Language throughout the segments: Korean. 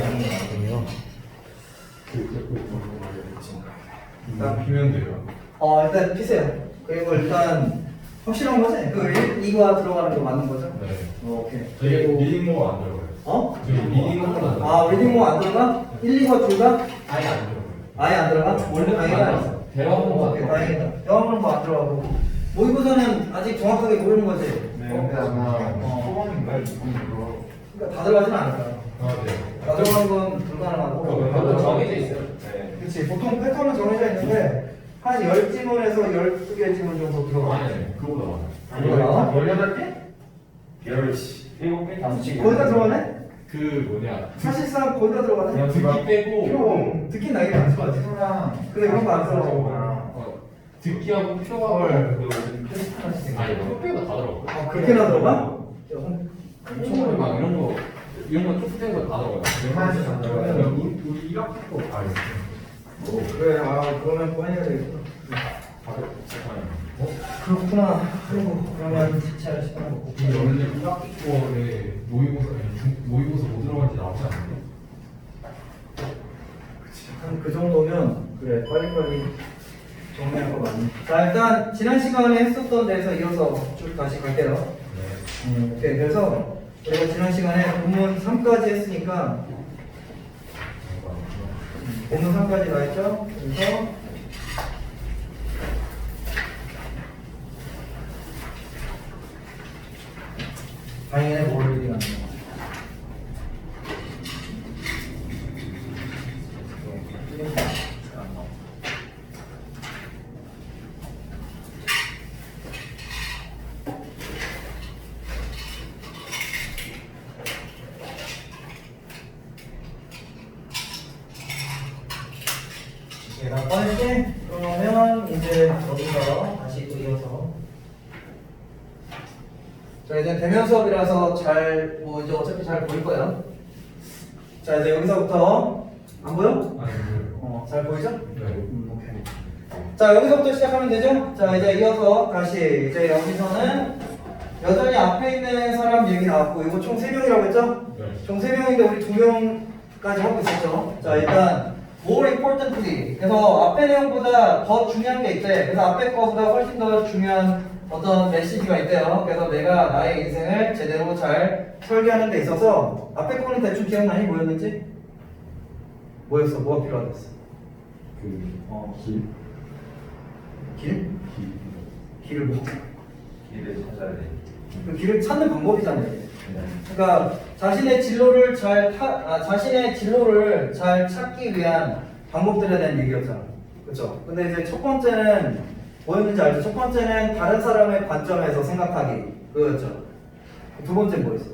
양이 많군요. 일단 비면 돼요. 일단 피세요. 그리고 일단 확실한 거지? 그 2가 들어가는 거 맞는 거죠? 네. 오케이. 저희 그리고 리딩모어 안 들어가요. 어? 저희 리딩모어는 안 들어가요. 아, 리딩모 안 들어가? 1, 2가 둘 다? 아예 안 들어가요. 아예 안 들어가? 원래 다행이다. 대화문도 안 오케이, 들어가요. 다행이다. 영어는 뭐안 들어가고. 모의고사는 아직 정확하게 모르는 거지? 네, 근데 아마 소원인가 이거. 그러니까 다 들어가진 않을 거야. 아 네. 다 들어가는 건 불가능하고. 그거 정해져 있어요. 네. 그치, 보통 패턴은 정해져 있는데 한 10지문에서 12개 지문 정도 들어가. 아니 그거보다 많아요. 뭐야? 18개? 10시. 7개? 거의 다 들어가네? 그 뭐냐. 사실상 거의 다 들어가네? 그냥 듣기 빼고 듣긴 나긴 안 들어가지. 근데 그런 거 안 들어가고. 듣기하고 표하고 그 아니 표 빼고 다 들어가고. 아, 그렇게나 들어가? 총을 막 이런 거 빼고 다 들어가요. 우리 1학기 거 다 있어요. 그래, 그러면 꺼내야 되겠구나. 그렇구나. 아이고, 그러면 잘 시켜놓고. 이 원래 1학기 거에 모의고사 못 들어간지 나오지 않나요? 한 그 정도면, 그래, 빨리빨리 정리할 거 많네. 자, 일단, 지난 시간에 했었던 데서 이어서 쭉 다시 갈게요. 네. 오케이, 그래서, 우리가 지난 시간에 본문 3까지 했으니까, 본문 3까지 다 했죠? 그래서, 다행이네, 뭘 리딩 안 돼. 나 꺼낼게. 그러면 이제 여기서 다시 또 이어서. 자, 이제 대면 수업이라서 이제 어차피 잘 보일 거예요. 자, 이제 여기서부터 안 보여? 아니 잘 보이죠? 네. 오케이. 자, 여기서부터 시작하면 되죠? 자, 이제 이어서 다시 이제 여기서는 여전히 앞에 있는 사람 얘기 나왔고, 이거 총 3명이라고 했죠? 네. 총 3명인데 우리 2명까지 하고 있었죠. 자, 일단 more importantly, 그래서 앞에 내용보다 더 중요한 게 있대. 그래서 앞에 거보다 훨씬 더 중요한 어떤 메시지가 있대요. 그래서 내가 나의 인생을 제대로 잘 설계하는 데 있어서 앞에 거는 대충 기억나니? 뭐였는지? 뭐였어? 뭐가 필요하댔어? 길? 길? 길을 뭐? 길을 찾아야 돼. 그 길을 찾는 방법이잖아요. 그러니까 자신의 진로를 자신의 진로를 잘 찾기 위한 방법들에 대한 얘기였잖아. 그렇죠? 근데 이제 첫 번째는 뭐였는지 알죠? 첫 번째는 다른 사람의 관점에서 생각하기. 그거였죠. 두 번째는 뭐였어?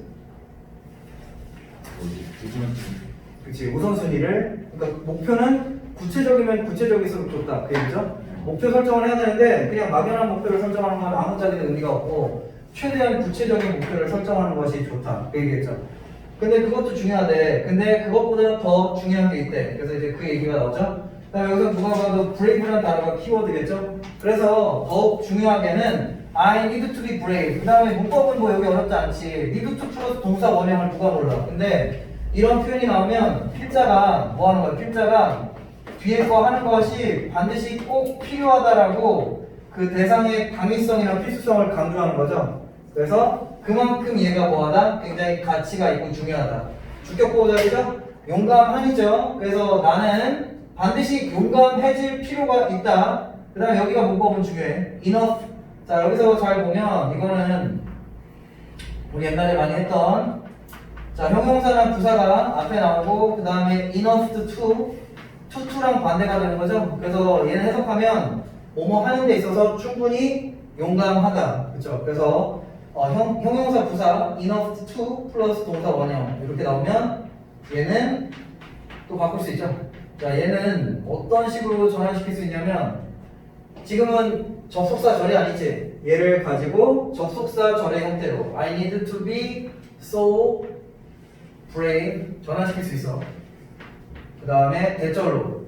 그치, 우선순위를. 그러니까 목표는 구체적이면 구체적일수록 좋다. 그 얘기죠? 목표 설정을 해야 되는데 그냥 막연한 목표를 설정하는 건 아무짝에도 의미가 없고 최대한 구체적인 목표를 설정하는 것이 좋다. 그 얘기했죠. 근데 그것도 중요하대. 근데 그것보다 더 중요한 게 있대. 그래서 이제 그 얘기가 나오죠. 그다음에 여기서 누가 봐도 brave라는 단어가 키워드겠죠. 그래서 더욱 중요하게는 I need to be brave. 그다음에 문법은 뭐 여기 어렵지 않지. need to 플러스 동사 원형을 누가 몰라. 근데 이런 표현이 나오면 필자가 뭐 하는 거야? 필자가 뒤에 거 하는 것이 반드시 꼭 필요하다라고 그 대상의 당위성이나 필수성을 강조하는 거죠. 그래서 그만큼 얘가 뭐하다? 굉장히 가치가 있고 중요하다. 주격보호자이죠? 용감한이죠. 그래서 나는 반드시 용감해질 필요가 있다. 그 다음에 여기가 문법은 중요해. enough. 자, 여기서 잘 보면 이거는 우리 옛날에 많이 했던 자, 형용사나 부사가 앞에 나오고 그 다음에 enough to랑 반대가 되는 거죠. 그래서 얘는 해석하면 뭐뭐 하는 데 있어서 충분히 용감하다. 그렇죠? 그래서 형용사 부사 enough to 플러스 동사 원형 이렇게 나오면 얘는 또 바꿀 수 있죠. 자, 얘는 어떤 식으로 전환시킬 수 있냐면 지금은 접속사 절이 아니지. 얘를 가지고 접속사 절의 형태로 I need to be so brave 전환시킬 수 있어. 그 다음에 대절로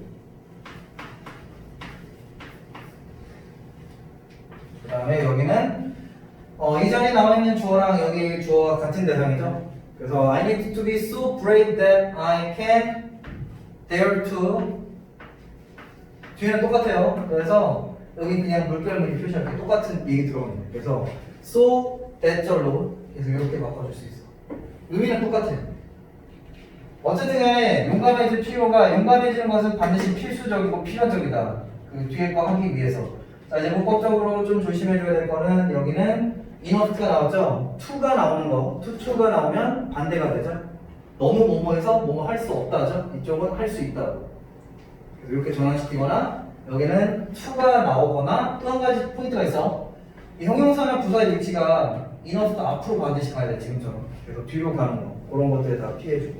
그 다음에 여기는 이전에 나와 있는 주어랑 여기 주어가 같은 대상이죠. 그래서 I need to be so brave that I can dare to 뒤에는 똑같아요. 그래서 여기 그냥 물결무늬 표시할게 똑같은 얘기 들어오네. 그래서 so that절로 그래서 이렇게 바꿔줄 수 있어. 의미는 똑같아요. 어쨌든 간에 용감해질 필요가 용감해지는 것은 반드시 필수적이고 필연적이다. 그 뒤에 거 하기 위해서. 자 이제 문법적으로 좀 조심해줘야 될 거는 여기는 인어트가 나왔죠. to가 나오는 거, to가 나오면 반대가 되죠. 너무 뭐뭐해서 뭐뭐 할 수 없다죠. 이쪽은 할 수 있다. 그래서 이렇게 전환시키거나 여기는 to가 나오거나 또 한 가지 포인트가 있어. 이 형용사나 부사의 위치가 인어트도 앞으로 반드시 가야 돼 지금처럼. 그래서 뒤로 가는 거 그런 것들에 다 피해주고.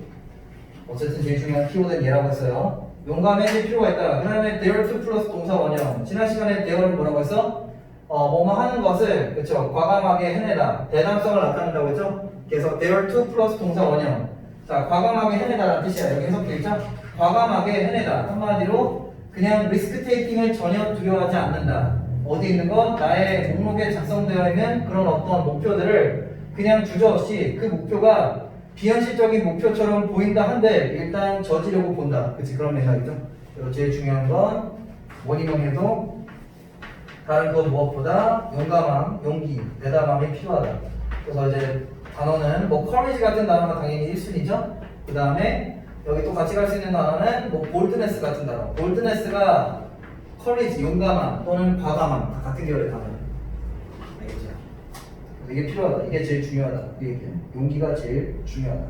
어쨌든 제일 중요한 키워드는 얘라고 했어요. 용감해질 필요가 있다. 그 다음에 dare to 플러스 동사 원형. 지난 시간에 dare는 뭐라고 했어? 뭐뭐 하는 것을 그쵸 과감하게 해내다. 대담성을 나타낸다고 했죠? 그래서 dare to 플러스 동사 원형. 자 과감하게 해내다라는 뜻이야. 여기 해석돼 있죠? 과감하게 해내다. 한마디로 그냥 리스크 테이킹을 전혀 두려워하지 않는다. 어디 있는 것? 나의 목록에 작성되어 있는 그런 어떤 목표들을 그냥 주저없이 그 목표가 비현실적인 목표처럼 보인다 한데 일단 저지려고 본다. 그치? 그런 맥락이죠. 그리고 제일 중요한 건 원인형에도 다른 것 무엇보다 용감함, 용기, 대담함이 필요하다. 그래서 이제 단어는 뭐 courage 같은 단어가 당연히 1순위죠. 그 다음에 여기 또 같이 갈 수 있는 단어는 뭐 boldness 같은 단어. boldness가 courage, 용감함 또는 과감함 다 같은 계열의 단어예요. 알겠죠? 이게 필요하다. 이게 제일 중요하다. 이 얘기예요. 용기가 제일 중요하다.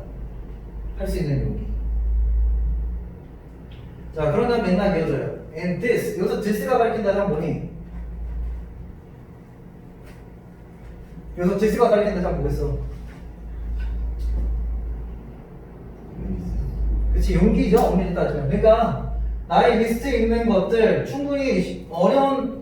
할 수 있는 용기. 자, 그런 다음 맥락 이어져요. And this. 여기서 this가 가리킨다는 건 뭐니? 여기서 this가 가리킨다는 건 뭐겠어? 그치, 용기죠. 엄밀히 따지면. 그러니까 나의 리스트에 있는 것들 충분히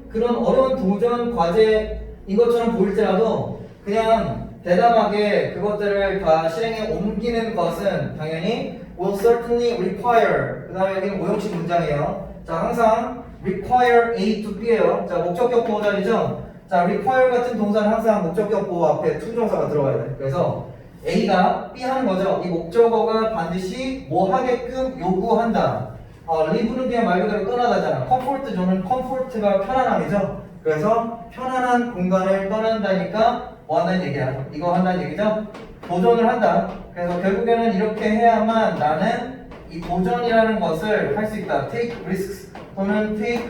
그런 어려운 도전 과제인 것처럼 보일지라도 그냥 대담하게 그것들을 다 실행에 옮기는 것은 당연히 will certainly require. 그 다음에 여기는 오형식 문장이에요. 자, 항상 require A to B예요. 자, 목적격 보호 자리죠. 자, require 같은 동사는 항상 목적격 보호 앞에 to 동사가 들어가야 돼. 그래서 A가 B 하는 거죠. 이 목적어가 반드시 뭐 하게끔 요구한다. live는 그냥 말 그대로 떠나다잖아. comfort zone은 comfort가 편안함이죠. 그래서 편안한 공간을 떠난다니까 뭐 한다는 얘기야? 이거 한다는 얘기죠? 도전을 한다. 그래서 결국에는 이렇게 해야만 나는 이 도전이라는 것을 할 수 있다. take risks 또는 take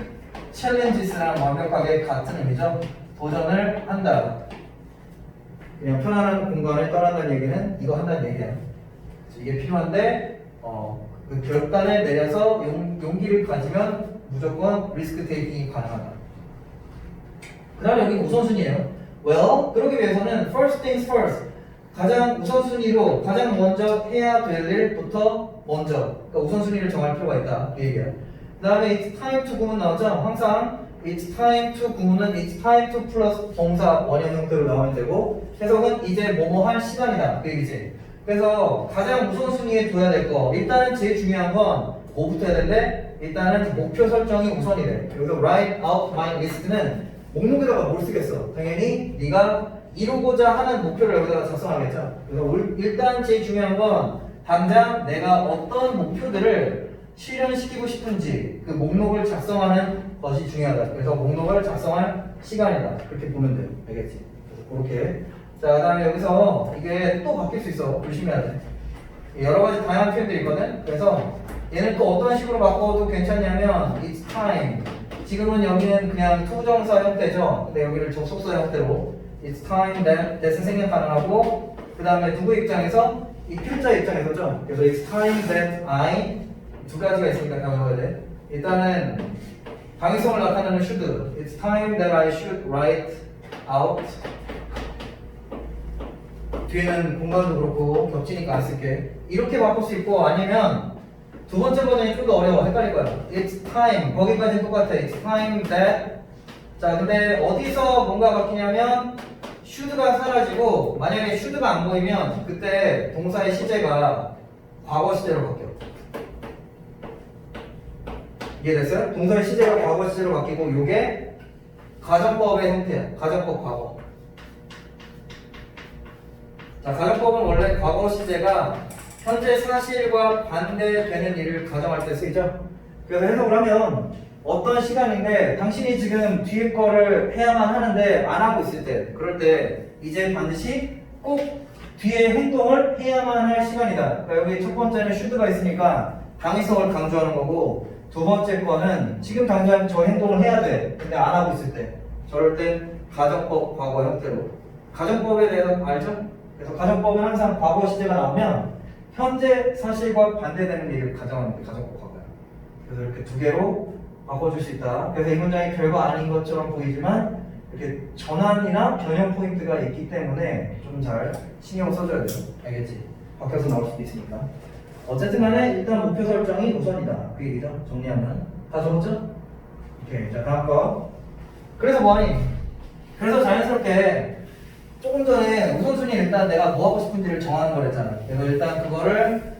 challenges랑 완벽하게 같은 의미죠. 도전을 한다. 그냥 편안한 공간을 떠난다는 얘기는 이거 한다는 얘기야. 이게 필요한데 그 결단을 내려서 용기를 가지면 무조건 리스크 테이킹이 가능하다. 그 다음에 여기 우선순위예요. Well, 그러기 위해서는 first things first. 가장 우선순위로 가장 먼저 해야 될 일부터 먼저. 그러니까 우선순위를 정할 필요가 있다. 이 얘기야. 그 다음에 it's time to 구문 나오죠? 항상 it's time to 구문은 it's time to 플러스 동사 원형 형태로 나오면 되고 해석은 이제 뭐뭐 할 시간이다. 그 얘기지. 그래서 가장 우선순위에 둬야 될 거. 일단은 제일 중요한 건 뭐부터 해야 되는데 일단은 목표 설정이 우선이 돼. 여기서 write out my list는 목록에다가 뭘 쓰겠어? 당연히 네가 이루고자 하는 목표를 여기다가 작성하겠죠. 그래서 일단 제일 중요한 건 당장 내가 어떤 목표들을 실현시키고 싶은지 그 목록을 작성하는 것이 중요하다. 그래서 목록을 작성할 시간이다. 그렇게 보면 돼요. 알겠지? 그래서 그렇게. 자, 그 다음에 여기서 이게 또 바뀔 수 있어. 조심해야 돼. 여러 가지 다양한 표현들이 있거든. 그래서 얘는 또 어떤 식으로 바꿔도 괜찮냐면 it's time. 지금은 여기는 그냥 투정사 형태죠. 근데 여기를 접속사 형태로 it's time that은 생략 가능하고 그 다음에 누구 입장에서? 이 필자 입장에서죠. 그래서 it's time that I 두 가지가 있으니까 배워야 돼. 일단은 방위성을 나타내는 should. It's time that I should write out. 뒤에는 공간도 그렇고 겹치니까 안 쓸게. 이렇게 바꿀 수 있고 아니면 두 번째 버전이 좀 더 어려워. 헷갈릴 거야. It's time. 거기까지는 똑같아. It's time that. 자, 근데 어디서 뭔가 바뀌냐면 should가 사라지고 만약에 should가 안 보이면 그때 동사의 시제가 과거 시제로 바뀌어. 이해됐어요? 동사의 시제가 과거 시제로 바뀌고 이게 가정법의 형태야. 가정법 과거. 자, 가정법은 원래 과거 시제가 현재 사실과 반대되는 일을 가정할 때 쓰이죠. 그래서 해석을 하면 어떤 시간인데 당신이 지금 뒤에 거를 해야만 하는데 안 하고 있을 때, 그럴 때 이제 반드시 꼭 뒤에 행동을 해야만 할 시간이다. 그러니까 여기 첫 번째는 should가 있으니까 당위성을 강조하는 거고, 두 번째 거는 지금 당장 저 행동을 해야 돼. 근데 안 하고 있을 때, 저럴 땐 가정법 과거 형태로. 가정법에 대해서 알죠? 그래서 가정법은 항상 과거 시제가 나오면 현재 사실과 반대되는 일을 가정하는 게 가정법 과거야. 그래서 이렇게 두 개로 바꿔줄 수 있다. 그래서 이 문장이 별거 아닌 것처럼 보이지만 이렇게 전환이나 변형 포인트가 있기 때문에 좀 잘 신경 써줘야 돼요. 알겠지? 바뀌어서 나올 수도 있으니까. 어쨌든 간에 일단 목표 설정이 우선이다. 그 얘기죠. 정리하면. 다 적었죠? 오케이. 자, 다음 거. 그래서 뭐하니? 그래서 자연스럽게 조금 전에 우선순위 일단 내가 뭐 하고 싶은지를 정하는 거랬잖아. 그래서 일단 그거를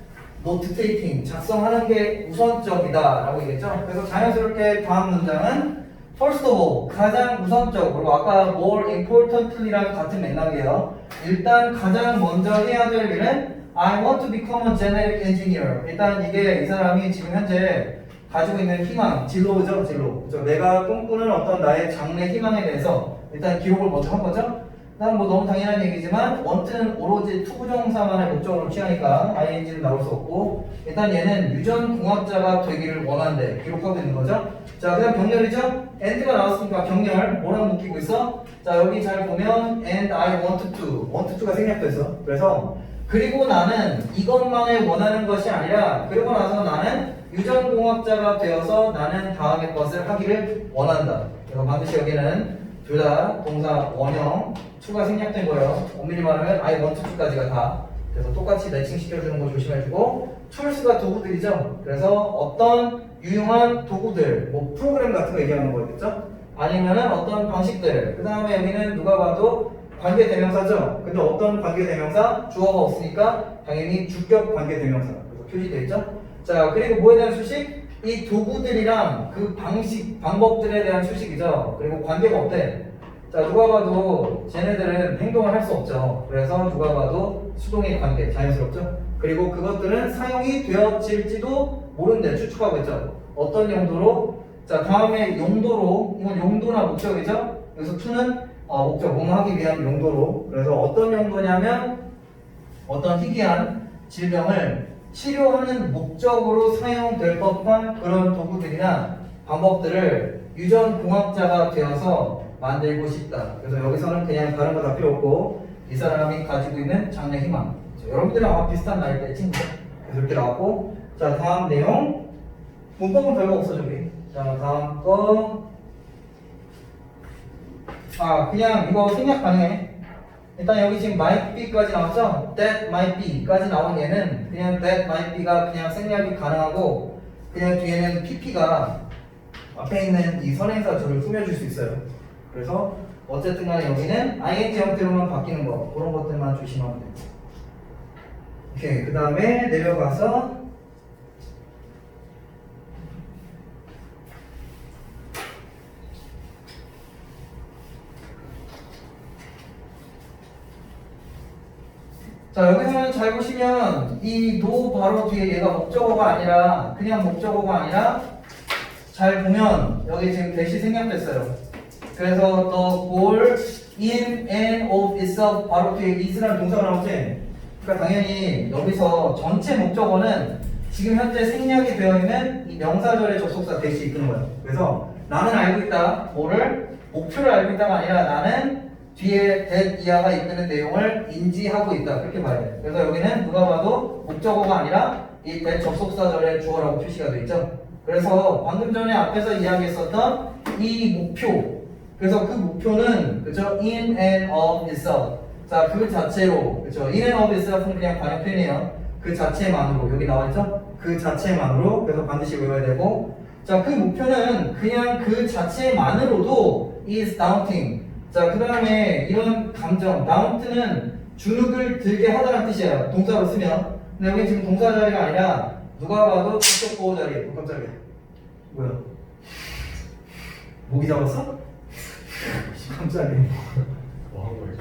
노트 테이킹, 작성하는 게 우선적이다 라고 얘기했죠. 그래서 자연스럽게 다음 문장은 first of all, 가장 우선적으로, 아까 more importantly랑 같은 맥락이에요. 일단 가장 먼저 해야 될 일은 I want to become a genetic engineer. 일단 이게 이 사람이 지금 현재 가지고 있는 희망, 진로죠, 진로. 그렇죠? 내가 꿈꾸는 어떤 나의 장래 희망에 대해서 일단 기록을 먼저 한 거죠. 난 뭐 너무 당연한 얘기지만 원트는 오로지 투부정사만의 목적으로 취하니까 ing는 나올 수 없고, 일단 얘는 유전공학자가 되기를 원한대 기록하고 있는 거죠. 자, 그다음 병렬이죠. and가 나왔으니까 병렬 뭐랑 묶이고 있어? 자, 여기 잘 보면 and I want to가 생략됐어. 그래서 그리고 나는 이것만을 원하는 것이 아니라, 그리고 나서 나는 유전공학자가 되어서 나는 다음의 것을 하기를 원한다. 그래서 반드시 여기는 둘 다 동사 원형 to가 생략된 거예요. 엄밀히 말하면 I want to까지가 다. 그래서 똑같이 매칭 시켜주는 거 조심해주고, tools가 도구들이죠. 그래서 어떤 유용한 도구들, 뭐 프로그램 같은 거 얘기하는 거겠죠? 아니면은 어떤 방식들. 그 다음에 여기는 누가 봐도 관계대명사죠. 근데 어떤 관계대명사? 주어가 없으니까 당연히 주격 관계대명사. 그래서 표시되어 있죠. 자, 그리고 뭐에 대한 수식? 이 도구들이랑 그 방법들에 대한 수식이죠. 그리고 관계가 없대. 자, 누가 봐도 쟤네들은 행동을 할 수 없죠. 그래서 누가 봐도 수동의 관계, 자연스럽죠. 그리고 그것들은 사용이 되어질지도 모른대, 추측하고 있죠. 어떤 용도로? 자, 다음에 용도로, 이건 용도나 목적이죠. 여기서 to는 목적, 뭐뭐 하기 위한 용도로. 그래서 어떤 용도냐면 어떤 희귀한 질병을 치료하는 목적으로 사용될 법한 그런 도구들이나 방법들을 유전공학자가 되어서 만들고 싶다. 그래서 여기서는 그냥 다른 거 다 필요 없고 이 사람이 가지고 있는 장래 희망. 여러분들은 아마 비슷한 나이대 친구죠. 그래서 이렇게 나왔고, 자, 다음 내용. 문법은 별거 없어 저기. 자, 다음 거. 그냥 이거 생략 가능해. 일단 여기 지금 might be까지 나왔죠? that might be까지 나온 얘는 그냥 that might be가 그냥 생략이 가능하고, 그냥 뒤에는 pp가 앞에 있는 이 선행사 줄을 꾸며줄 수 있어요. 그래서 어쨌든 간에 여기는 ing 형태로만 바뀌는 거, 그런 것들만 조심하면 돼요. 오케이, 그 다음에 내려가서 자, 여기서는 잘 보시면 이 no 바로 뒤에 얘가 목적어가 아니라, 그냥 목적어가 아니라 잘 보면 여기 지금 대시 생략됐어요. 그래서 the goal in and of itself 바로 뒤에 is라는 동사가 나오지. 그러니까 당연히 여기서 전체 목적어는 지금 현재 생략이 되어 있는 이 명사절의 접속사 대시 이끄는 거예요. 그래서 나는 알고 있다, 뭐를? 목표를 알고 있다가 아니라 나는 뒤에 that 이하가 이끄는 내용을 인지하고 있다, 그렇게 봐야 돼요. 그래서 여기는 누가 봐도 목적어가 아니라 이 that 접속사절의 주어라고 표시가 되어 있죠. 그래서 방금 전에 앞에서 이야기했었던 이 목표, 그래서 그 목표는 그죠, in and of itself. 자, 그 자체로, 그죠, in and of itself은 그냥 관용 표현이에요. 그 자체만으로, 여기 나와있죠? 그 자체만으로. 그래서 반드시 외워야 되고, 자, 그 목표는 그냥 그 자체만으로도 is daunting. 자, 그 다음에 이런 감정, daunt는 주눅을 들게 하다는 뜻이에요. 동사로 쓰면. 근데 여기 지금 동사 자리가 아니라 누가 봐도 직접 보호 자리에. 깜짝이야. 뭐야? 모기 잡았어? 깜짝이야. 뭐 한 거예요?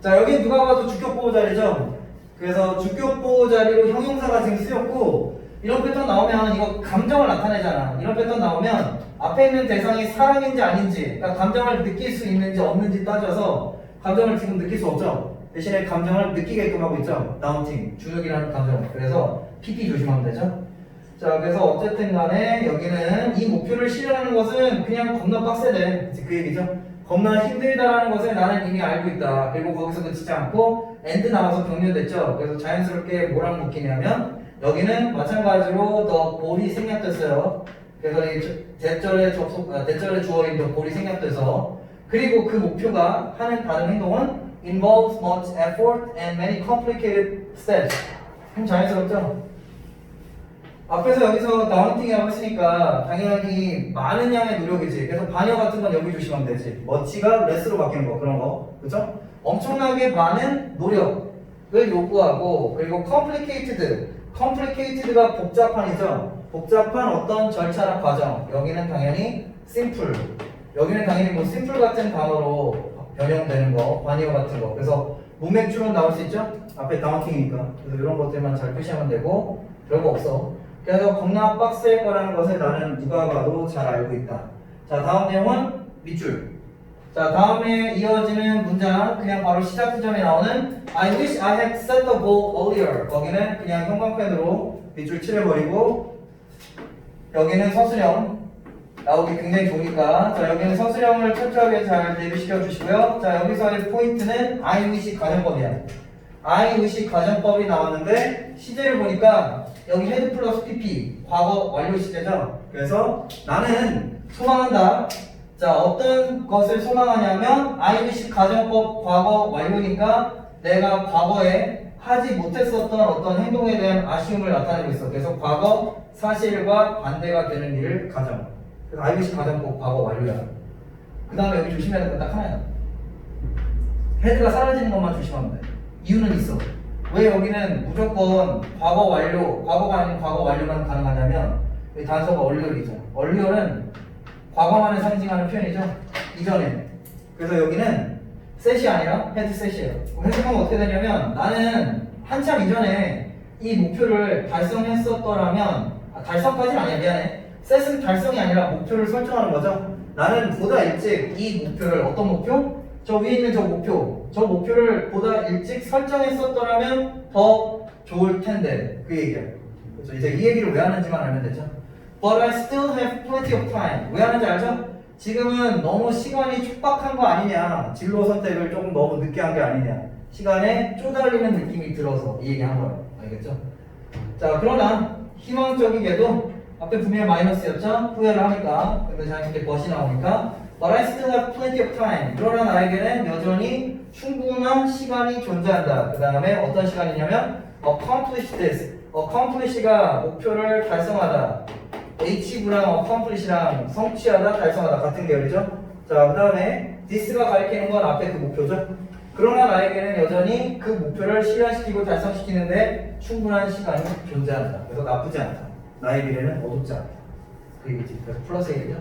자, 여기 누가 봐도 주격보호 자리죠? 그래서 주격보호 자리로 형용사가 지금 쓰였고, 이런 패턴 나오면 이거 감정을 나타내잖아. 이런 패턴 나오면 앞에 있는 대상이 사람인지 아닌지, 그러니까 감정을 느낄 수 있는지 없는지 따져서 감정을 지금 느낄 수 없죠. 대신에 감정을 느끼게끔 하고 있죠. 다운팅, 주눅이라는 감정. 그래서 PP 조심하면 되죠. 자, 그래서 어쨌든 간에 여기는 이 목표를 실현하는 것은 그냥 겁나 빡세대. 그 얘기죠. 겁나 힘들다라는 것을 나는 이미 알고 있다. 그리고 거기서 그치지 않고 엔드 나와서 병렬됐죠. 그래서 자연스럽게 뭐랑 묶이냐면 여기는 마찬가지로 더 볼이 생략됐어요. 그래서 이 대절의 주어인 더 볼이 생략돼서 그리고 그 목표가 하는 다른 행동은 involves much effort and many complicated steps. 그럼 자연스럽죠? 앞에서 여기서 다운팅이라고 했으니까 당연히 많은 양의 노력이지. 그래서 반여 같은 건 여기 조심하면 되지. 머치가 레스로 바뀌는 거 그런 거. 그죠? 엄청나게 많은 노력을 요구하고 그리고 complicated가 복잡한이죠. 복잡한 어떤 절차나 과정. 여기는 당연히 simple. 여기는 당연히 뭐 simple 같은 단어로 변형되는 거, 반여 같은 거. 그래서 문맥주로 나올 수 있죠? 앞에 다운팅이니까. 그래서 이런 것들만 잘 표시하면 되고 별거 없어. 그래서 겁나 빡셀 거라는 것을 나는 누가 봐도 잘 알고 있다. 자, 다음 내용은 밑줄. 자, 다음에 이어지는 문장 그냥 바로 시작 지점에 나오는 I wish I had set the goal earlier. 거기는 그냥 형광펜으로 밑줄 칠해버리고 여기는 서술형 나오기 굉장히 좋으니까 자, 여기는 서술형을 철저하게 잘 대비시켜 주시고요. 자, 여기서의 포인트는 I wish 가정법이야. I wish 가정법이 나왔는데 시제를 보니까 여기 헤드 플러스 PP 과거 완료 시제죠. 그래서 나는 소망한다. 자, 어떤 것을 소망하냐면 I wish 가정법 과거 완료니까 내가 과거에 하지 못했었던 어떤 행동에 대한 아쉬움을 나타내고 있어. 그래서 과거 사실과 반대가 되는 일을 가정. 그래서 I wish 가정법 과거 완료야. 그 다음에 여기 조심해야 될 건 딱 하나야. 헤드가 사라지는 것만 조심하면 돼. 이유는 있어. 왜 여기는 무조건 과거 완료, 과거가 아닌 과거 완료만 가능하냐면 이 단서가 얼리얼이죠. 얼리얼은 과거만을 상징하는 표현이죠. 이전에. 그래서 여기는 셋이 아니라 헤드 셋이에요. 해석하면 어떻게 되냐면 나는 한참 이전에 이 목표를 달성했었더라면 달성까지는 아니야. 미안해. 셋은 달성이 아니라 목표를 설정하는 거죠. 나는 보다 일찍 이 목표를 어떤 목표? 저 위에 있는 저 목표를 보다 일찍 설정했었더라면 더 좋을 텐데 그 얘기야. 그렇죠? 이제 이 얘기를 왜 하는지만 알면 되죠. But I still have plenty of time. 왜 하는지 알죠? 지금은 너무 시간이 촉박한 거 아니냐. 진로 선택을 조금 너무 늦게 한 게 아니냐. 시간에 쪼달리는 느낌이 들어서 이 얘기 한 거예요. 알겠죠? 자, 그러나 희망적이게도 앞에 분명히 마이너스였죠? 후회를 하니까. 근데 자연스럽게 벗이 나오니까 But I still have plenty of time. 그러나 나에게는 여전히 충분한 시간이 존재한다. 그 다음에 어떤 시간이냐면 accomplish this. accomplish가 목표를 달성하다. achieve랑 accomplish랑 성취하다, 달성하다 같은 계열이죠. 자, 그 다음에 this가 가리키는 건 앞에 그 목표죠. 그러나 나에게는 여전히 그 목표를 실현시키고 달성시키는데 충분한 시간이 존재한다. 그래서 나쁘지 않다. 나의 미래는 어둡지 않다. 그 얘기지. 그래서 플러스 1이죠.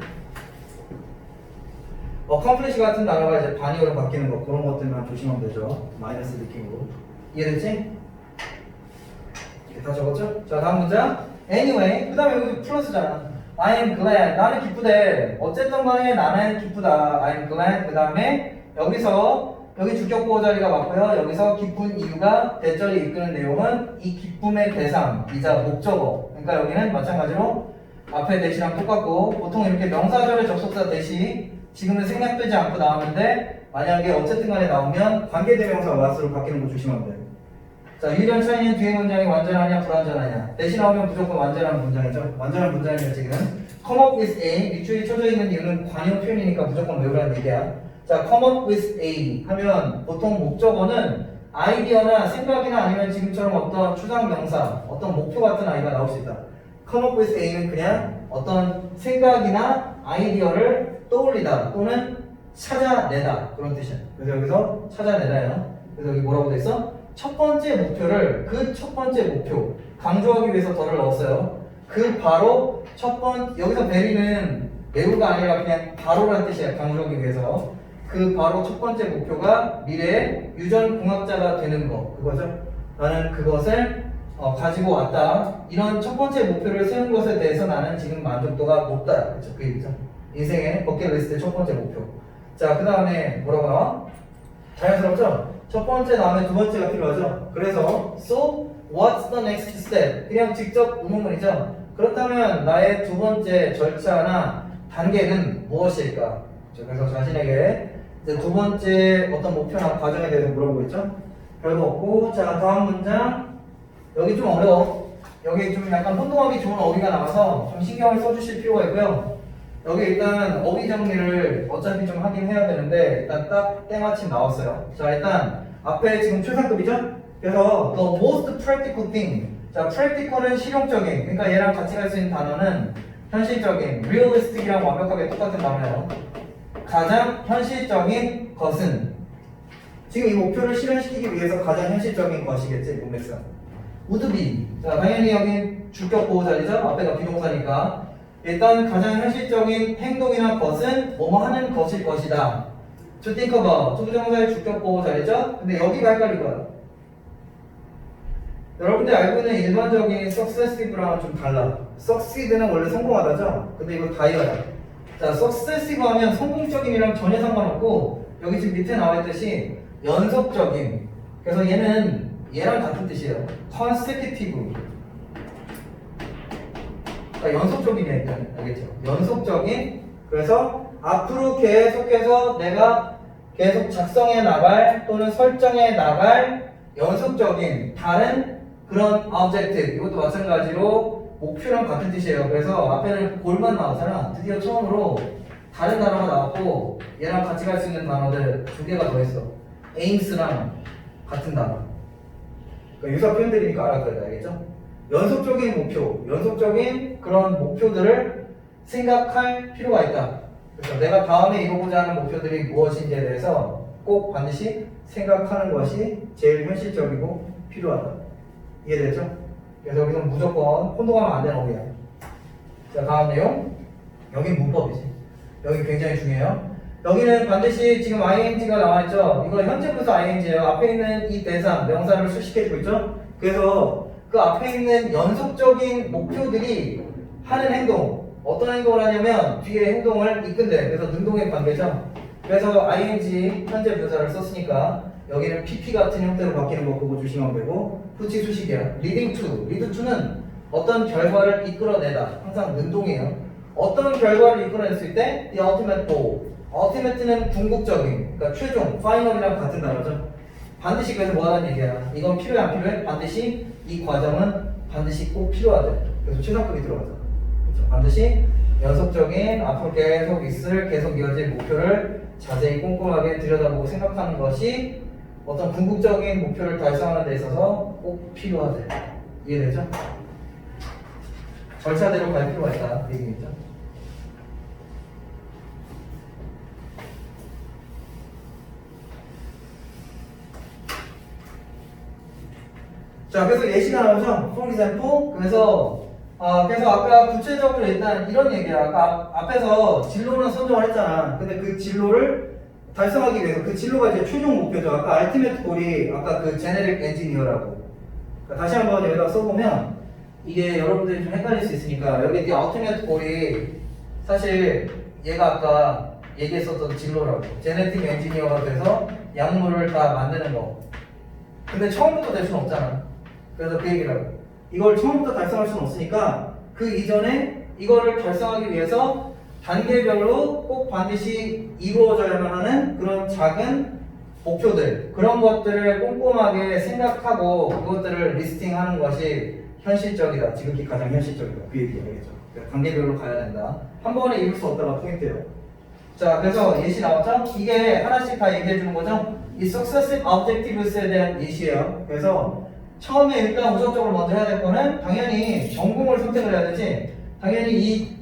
accomplish 같은 단어가 이제 반이어로 바뀌는 거 그런 것들만 조심하면 되죠. 마이너스 느낌으로. 이해됐지? 다 적었죠? 자, 다음 문장. Anyway, 그 다음에 여기 플러스잖아. I am glad. 나는 기쁘대. 어쨌든 간에 나는 기쁘다. I am glad. 그 다음에 여기 주격보호 자리가 맞고요. 여기서 기쁜 이유가 대절이 이끄는 내용은 이 기쁨의 대상이자 목적어. 그러니까 여기는 마찬가지로 앞에 대시랑 똑같고 보통 이렇게 명사절의 접속사 대시 지금은 생략되지 않고 나오는데 만약에 어쨌든 간에 나오면 관계대명사 what으로 바뀌는 거 조심하면 돼요. 자, 유일한 차이는 뒤에 문장이 완전하냐 불완전하냐. 대신 나오면 무조건 완전한 문장이죠. 완전한 문장이면 지금 come up with A 밑줄이 쳐져 있는 이유는 관용 표현이니까 무조건 외우라는 얘기야. 자, come up with A 하면 보통 목적어는 아이디어나 생각이나 아니면 지금처럼 어떤 추상 명사, 어떤 목표 같은 아이가 나올 수 있다. come up with A는 그냥 어떤 생각이나 아이디어를 떠올리다 또는 찾아내다 그런 뜻이야. 그래서 여기서 찾아내다요. 그래서 여기 뭐라고 돼 있어? 첫 번째 목표를 그 첫 번째 목표 강조하기 위해서 덜을 넣었어요. 그 바로 여기서 베리는 매우가 아니라 그냥 바로라는 뜻이야. 강조하기 위해서 그 바로 첫 번째 목표가 미래의 유전공학자가 되는 거 그거죠. 나는 그것을 가지고 왔다. 이런 첫 번째 목표를 세운 것에 대해서 나는 지금 만족도가 높다. 그렇죠? 그 얘기죠. 인생의 버킷리스트의 첫 번째 목표. 자, 그 다음에 뭐라고 나와? 자연스럽죠? 첫 번째 다음에 두 번째가 필요하죠. 그래서 so what's the next step? 그냥 직접 의문문이죠. 그렇다면 나의 두 번째 절차나 단계는 무엇일까? 그래서 자신에게 이제 두 번째 어떤 목표나 과정에 대해서 물어보고 있죠. 별거 없고, 자 다음 문장 여기 좀 어려워. 여기 좀 약간 혼동하기 좋은 어휘가 나와서 좀 신경을 써주실 필요가 있고요. 여기 일단 어휘 정리를 어차피 좀 하긴 해야 되는데 일단 딱 때마침 나왔어요. 자 일단 앞에 지금 최상급이죠? 그래서 the most practical thing. 자 practical은 실용적인, 그러니까 얘랑 같이 갈 수 있는 단어는 현실적인, realistic이랑 완벽하게 똑같은 단어예요. 가장 현실적인 것은, 지금 이 목표를 실현시키기 위해서 가장 현실적인 것이겠지, 문맥상. would be. 자 당연히 여기 주격 보호 자리죠? 앞에가 비동사니까 일단 가장 현실적인 행동이나 것은 뭐뭐 하는 것일 것이다. to think about. 투부정사의 주격 보호 자리죠? 근데 여기가 헷갈릴 거야. 여러분들 알고 있는 일반적인 successive랑은 좀 달라. succeed는 원래 성공하다죠? 근데 이거 다이어야. 자, successive 하면 성공적인이랑 전혀 상관없고 여기 지금 밑에 나와 있듯이 연속적인. 그래서 얘는 얘랑 같은 뜻이에요. consecutive. 그러니까 연속적인이야 일단. 알겠죠? 연속적인. 그래서 앞으로 계속해서 내가 계속 작성해 나갈 또는 설정해 나갈 연속적인 다른 그런 objective. 이것도 마찬가지로 목표랑 같은 뜻이에요. 그래서 앞에는 골만 나오잖아. 드디어 처음으로 다른 단어가 나왔고 얘랑 같이 갈 수 있는 단어들 두 개가 더 있어. aims랑 같은 단어. 그러니까 유사 표현들이니까 알아둬야 돼. 알겠죠? 연속적인 목표, 연속적인 그런 목표들을 생각할 필요가 있다. 그래서 내가 다음에 이루고자 하는 목표들이 무엇인지에 대해서 꼭 반드시 생각하는 것이 제일 현실적이고 필요하다. 이해되죠? 그래서 여기서 무조건 혼동하면 안 되는 어휘야. 자, 다음 내용. 여긴 문법이지. 여기 굉장히 중요해요. 여기는 반드시 지금 ing가 나와있죠? 이거 현재 분사 ing예요. 앞에 있는 이 대상, 명사를 수식해주고 있죠? 그래서 그 앞에 있는 연속적인 목표들이 하는 행동, 어떤 행동을 하냐면 뒤에 행동을 이끈대. 그래서 능동의 관계죠. 그래서 ing 현재 분사를 썼으니까 여기는 pp 같은 형태로 바뀌는 거 그거 조심하면 되고, 후치 수식이야. leading to, lead to는 어떤 결과를 이끌어내다. 항상 능동이에요. 어떤 결과를 이끌어낼 수 있대? the ultimate goal. ultimate는 궁극적인, 그러니까 최종, final이랑 같은 단어죠. 반드시 그래서 뭐 하는 얘기야? 이건 필요해 안 필요해? 반드시 이 과정은 반드시 꼭 필요하대. 그래서 최상급이 들어가죠. 그렇죠? 반드시 연속적인 앞으로 계속 있을, 계속 이어질 목표를 자세히 꼼꼼하게 들여다보고 생각하는 것이 어떤 궁극적인 목표를 달성하는 데 있어서 꼭 필요하대. 이해되죠? 절차대로 갈 필요가 있다. 얘기겠죠? 자, 그래서 예시가 나오죠? For example. 그래서 아까 구체적으로 일단 이런 얘기야. 아까 앞에서 진로는 선정을 했잖아. 근데 그 진로를 달성하기 위해서 그 진로가 이제 최종 목표죠. 아까 ultimate goal이 아까 그 generic engineer라고. 그러니까 다시 한번 여기다 써보면 이게 여러분들이 좀 헷갈릴 수 있으니까 여기 the ultimate goal이 사실 얘가 아까 얘기했었던 진로라고. genetic engineer가 돼서 약물을 다 만드는 거. 근데 처음부터 될 수는 없잖아. 그래서 그 얘기라고. 이걸 처음부터 달성할 수는 없으니까 그 이전에 이거를 달성하기 위해서 단계별로 꼭 반드시 이루어져야만 하는 그런 작은 목표들, 그런 것들을 꼼꼼하게 생각하고 그것들을 리스팅하는 것이 현실적이다. 지극히 가장 현실적이다. 그 얘기겠죠. 단계별로 가야 된다. 한 번에 이룰 수 없다가 포인트예요. 자, 그래서 예시 나왔죠? 이게 하나씩 다 얘기해 주는 거죠? 이 successive objectives에 대한 예시예요. 그래서 처음에 일단 우선적으로 먼저 해야 될 거는 당연히 전공을 선택을 해야 되지. 당연히 이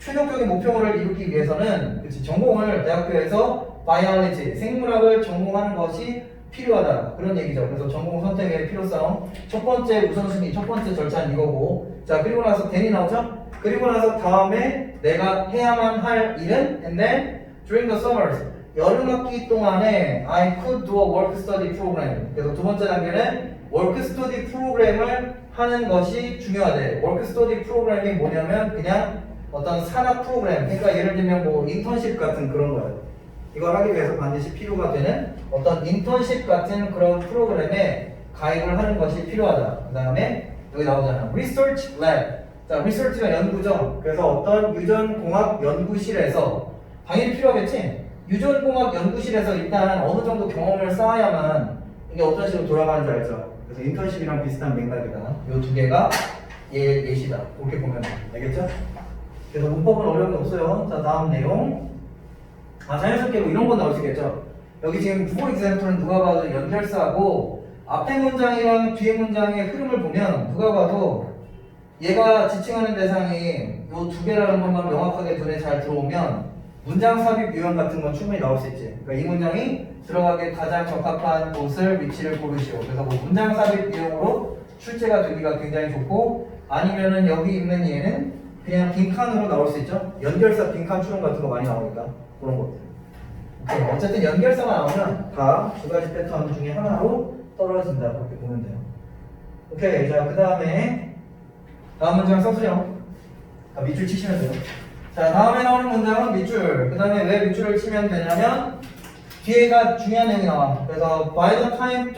최종적인 목표를 이루기 위해서는 전공을 대학교에서 바이올로지, 생물학을 전공하는 것이 필요하다. 그런 얘기죠. 그래서 전공 선택의 필요성. 첫 번째 우선순위, 첫 번째 절차는 이거고. 자, 그리고 나서 then이 나오죠? 그리고 나서 다음에 내가 해야만 할 일은 and then during the summers. 여름 학기 동안에 I could do a work study program. 그래서 두 번째 단계는 work study 프로그램을 하는 것이 중요하대. work study 프로그램이 뭐냐면 그냥 어떤 산학 프로그램. 그러니까 예를 들면 뭐 인턴십 같은 그런 거예요. 이걸 하기 위해서 반드시 필요가 되는 어떤 인턴십 같은 그런 프로그램에 가입을 하는 것이 필요하다. 그 다음에 여기 나오잖아. Research Lab. 자, Research가 연구죠. 그래서 어떤 유전공학 연구실에서 당연히 필요하겠지. 유전공학 연구실에서 일단 어느 정도 경험을 쌓아야만 이게 어떤 식으로 돌아가는지 알죠. 그래서 인턴십이랑 비슷한 맥락이다. 이 두 개가 예시다. 그렇게 보면 알겠죠? 그래서 문법은 어려운 게 없어요. 자, 다음 내용. 자연스럽게 뭐 이런 건 나올 수 있겠죠. 여기 지금 for example는 누가 봐도 연결사하고 앞에 문장이랑 뒤에 문장의 흐름을 보면 누가 봐도 얘가 지칭하는 대상이 요 두 개라는 것만 명확하게 눈에 잘 들어오면 문장 삽입 유형 같은 건 충분히 나올 수 있지. 그러니까 이 문장이 들어가기 가장 적합한 곳을 위치를 고르시오. 그래서 뭐 문장 삽입 유형으로 출제가 되기가 굉장히 좋고 아니면은 여기 있는 얘는 그냥 빈칸으로 나올 수 있죠. 연결사 빈칸 추론 같은 거 많이 나오니까 그런 것들. 오케이. 어쨌든 연결사가 나오면 다 두 가지 패턴 중에 하나로 떨어진다. 그렇게 보면 돼요. 오케이. 자, 그 다음에 다음 문장 써주세요. 밑줄 치시면 돼요. 자, 다음에 나오는 문장은 밑줄. 그 다음에 왜 밑줄을 치면 되냐면 뒤에가 중요한 내용이 나와. 그래서 by the time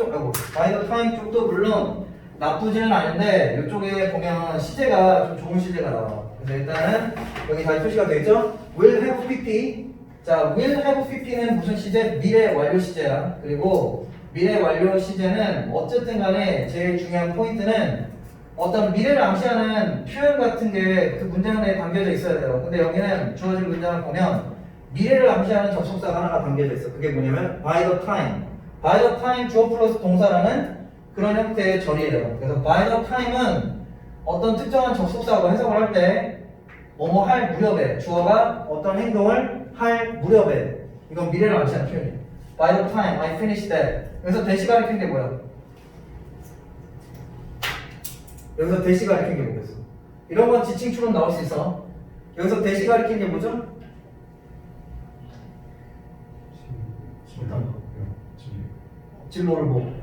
쪽도 물론 나쁘지는 않은데 이쪽에 보면 시제가 좀 좋은 시제가 나와. 그래서 일단은 여기 잘 표시가 되어 있죠? will have pp. 자, will have pp는 무슨 시제? 미래 완료 시제야. 그리고 미래 완료 시제는 어쨌든 간에 제일 중요한 포인트는 어떤 미래를 암시하는 표현 같은 게 그 문장 내에 담겨져 있어야 돼요. 근데 여기는 주어진 문장을 보면 미래를 암시하는 접속사가 하나가 담겨져 있어. 그게 뭐냐면 by the time. by the time 주어 플러스 동사라는 그런 형태의 절이에요. 그래서 by the time은 어떤 특정한 접속사하고 해석을 할 때 뭐뭐 할 무렵에 주어가 어떤 행동을 할 무렵에 이건 미래를 암시하는 표현이에요. by the time I finish that. 여기서 대시 가리키는 게 뭐야? 여기서 대시 가리킨 게 뭐겠어? 이런 건 지칭처럼 나올 수 있어. 여기서 대시 가리킨 게 뭐죠? 진로를 뭐?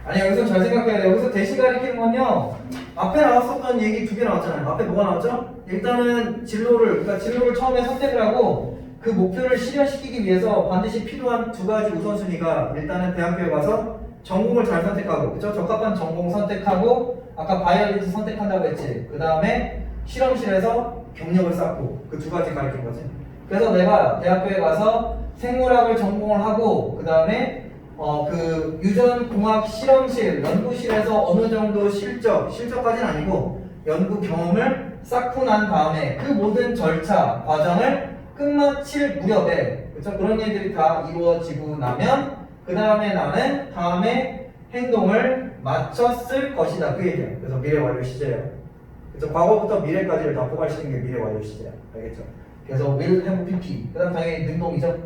아니 여기서 잘 생각해야 돼. 여기서 대시 가리키는 건요. 앞에 나왔었던 얘기 두 개 나왔잖아요. 앞에 뭐가 나왔죠? 일단은 그러니까 진로를 처음에 선택을 하고 그 목표를 실현시키기 위해서 반드시 필요한 두 가지 우선순위가 일단은 대학교에 가서 전공을 잘 선택하고, 그쵸? 적합한 전공 선택하고, 아까 바이올리지 선택한다고 했지. 그 다음에 실험실에서 경력을 쌓고, 그 두 가지 가르친 거지. 그래서 내가 대학교에 가서 생물학을 전공을 하고, 그 다음에 그 유전공학 실험실, 연구실에서 어느 정도 실적까지는 아니고 연구 경험을 쌓고 난 다음에 그 모든 절차, 과정을 끝마칠 무렵에, 그쵸? 그런 일들이 다 이루어지고 나면 그 다음에 나는 다음에 행동을 마쳤을 것이다. 그 얘기야. 그래서 미래 완료 시제예요. 그래서 과거부터 미래까지를 다 포괄시키는 게 미래 완료 시제야. 알겠죠? 그래서 will have pp. 그 다음 당연히 능동이죠.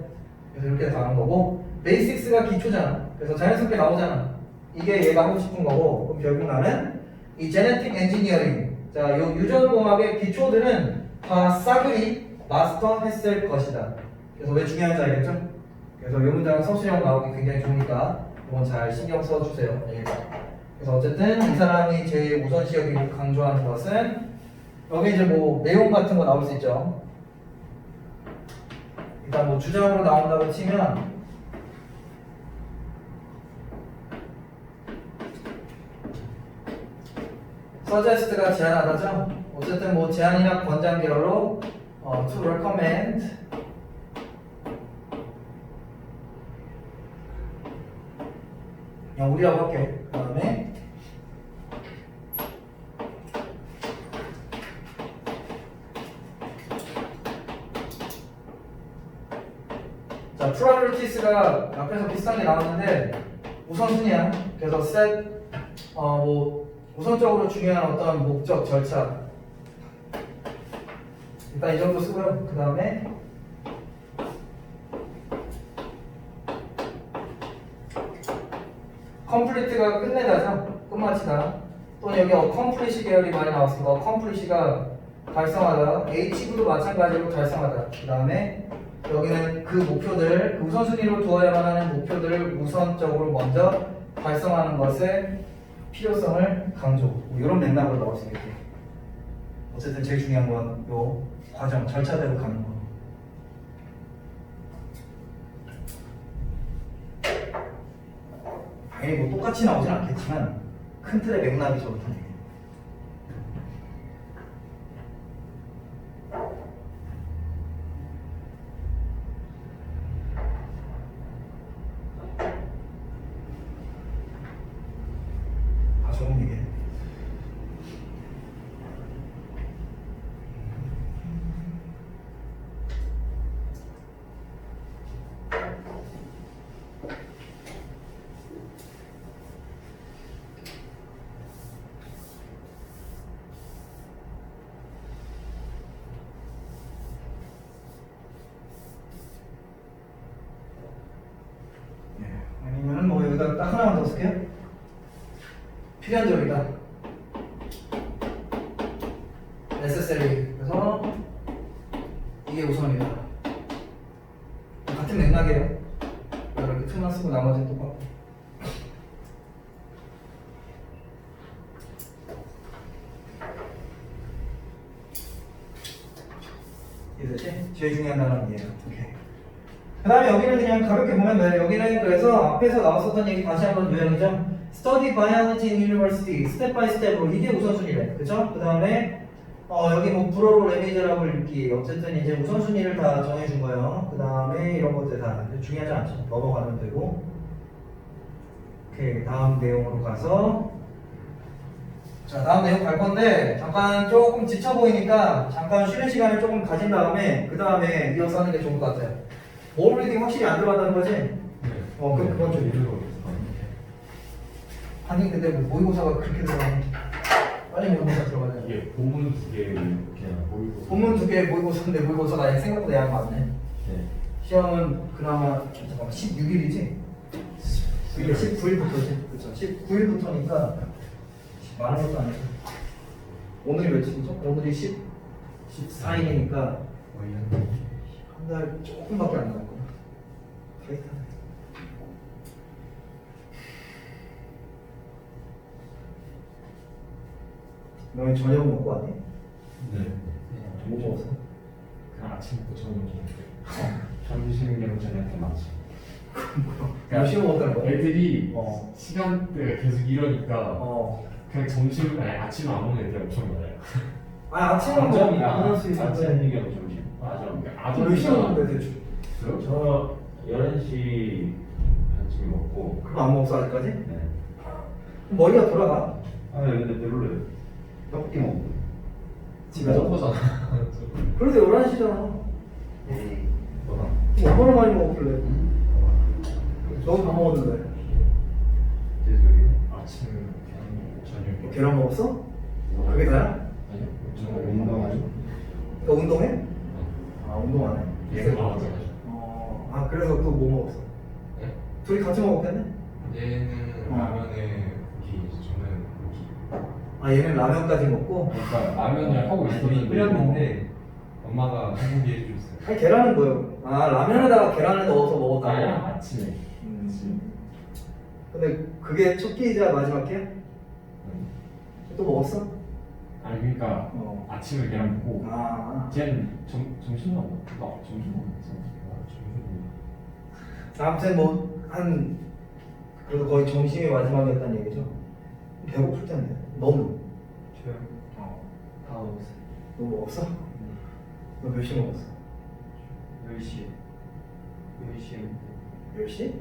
그래서 이렇게 가는 거고, 베이식스가 기초잖아. 그래서 자연스럽게 나오잖아. 이게 얘가 하고 싶은 거고, 그럼 결국 나는 이 제네틱 엔지니어링, 자, 요 유전공학의 기초들은 다 싸그리 마스터했을 것이다. 그래서 왜 중요한지 알겠죠? 그래서 이 문장은 서술형 나오기 굉장히 좋으니까 이건 잘 신경 써주세요. 그래서 어쨌든 이 사람이 제일 우선시 여기고 강조하는 것은 여기 이제 뭐 내용 같은 거 나올 수 있죠. 일단 뭐 주장으로 나온다고 치면 suggest가 제안하다죠. 어쨌든 뭐 제안이나 권장 계열로 to recommend 그냥 우리라고 할게요. 그 다음에 자, 프라이어리티스가 앞에서 비슷한 게 나왔는데 우선순위야. 그래서 set 뭐 우선적으로 중요한 어떤 목적, 절차 일단 이 정도 쓰고요. 그 다음에 컴플리트가 끝내다죠. 끝마치다. 또 여기 컴플리시 계열이 많이 나왔습니다. 컴플리시가 달성하다. H구도 마찬가지로 달성하다. 그 다음에 여기는 그 목표들, 그 우선순위로 두어야만 하는 목표들을 우선적으로 먼저 달성하는 것의 필요성을 강조. 뭐 이런 맥락으로 나올 수 있겠죠. 어쨌든 제일 중요한 건 요 과정, 절차대로 가는 거. 당연히 뭐 똑같이 나오진 않겠지만 큰 틀의 맥락이 저렇다는 얘기예요. 다 좋은 얘기예요. 아니면은 뭐 여기다 딱 하나만 더 쓸게요. 필요한 점이다. necessary. 그래서 이게 우선이다. 같은 맥락이에요. 이렇게 투만 쓰고 나머지는 똑같고. 이해되지? 제일 중요한 단어는 이해요. 오케이. 그 다음에 여기는 그냥 가볍게 보면 돼요. 여기는 그래서 앞에서 나왔었던 얘기 다시 한번 요약이죠. Study biology in university, step by step으로 이게 우선순위래. 그죠? 그 다음에 여기 뭐 불어로 레미제라블 읽기 어쨌든 이제 우선순위를 다 정해준 거예요. 그 다음에 이런 것들 다 중요하지 않죠. 넘어가면 되고. 오케이, 다음 내용으로 가서 자, 다음 내용 갈 건데 잠깐 조금 지쳐 보이니까 잠깐 쉬는 시간을 조금 가진 다음에 그 다음에 이어서 하는 게 좋을 것 같아요. 올 리딩 확실히 안 들어간다는 거지? 네. 그건 좀 이유로 아니 근데 뭐 모의고사가 그렇게 들어가면 빨리 모의고사 들어가야 돼. 이게 본문 2개 그냥 보이고 본문 2개 모의고사인데 모의고사가 생각보다 양 많네. 네. 시험은 그나마 잠깐만 16일이지? 이게 19일부터지? 그쵸 19일부터니까 많은 것도 아니죠. 오늘이 며칠이죠? 오늘이 14일이니까 한 달 조금밖에 안 남았구나. 타이트하네. 너희 저녁 먹고 왔니? 네. 뭐 먹었어? 그냥 아침 먹고 저녁 먹는데 점심이랑 저녁 때 맞지. 몇 시에 먹었다는 거야? 애들이 어. 시간대가 계속 이러니까 그냥 점심 아니 아침 안 먹는 애들이 엄청 많아요. 아침은 뭐 먹을 수 있는데 아침 얘기하고 점심. 맞아. 그러니까 몇 시에 먹는데 대충? 저 11시 반쯤 먹고. 그거 안 먹었어 아직까지? 네. 머리가 돌아가. 아 근데 배불러요. 떡볶이 먹고. 집에서? 먹고잖아. 그래도 11시잖아. 에이. 뭐나? 얼마나 많이 먹었길래? 너도 다 먹었는데. 제 소리. 아침 그냥 저녁. 계란 먹었어? 그게 다야? 아니요. 저녁 운동하죠. 너 운동해? 아 운동하네. 얘가 나왔잖아. 아 그래서 또 뭐 먹었어? 네? 둘이 같이 먹었겠네? 얘는 라면에 고기, 저는 고기. 아 얘는 라면까지 먹고? 그러니까 라면을 하고 있었는데 끓였는데 엄마가 한국에 해줬어요. 아니 계란은 뭐예요? 아 라면에다가 계란을 넣어서 먹었다고? 아니야 아침에. 근데 그게 첫 끼이자 마지막 끼야? 또 먹었어? 아니 그러니까 어. 아침에 계란 먹고 아 쟤는 점심 먹었나? 점심 먹었어. 아무튼 뭐 한 그래도 거의 점심이 마지막이었다는 얘기죠. 배고플 텐데 너무. 저요? 다 먹었어. 너 먹었어? 너 몇 시에 먹었어? 10시. 10시에 10시?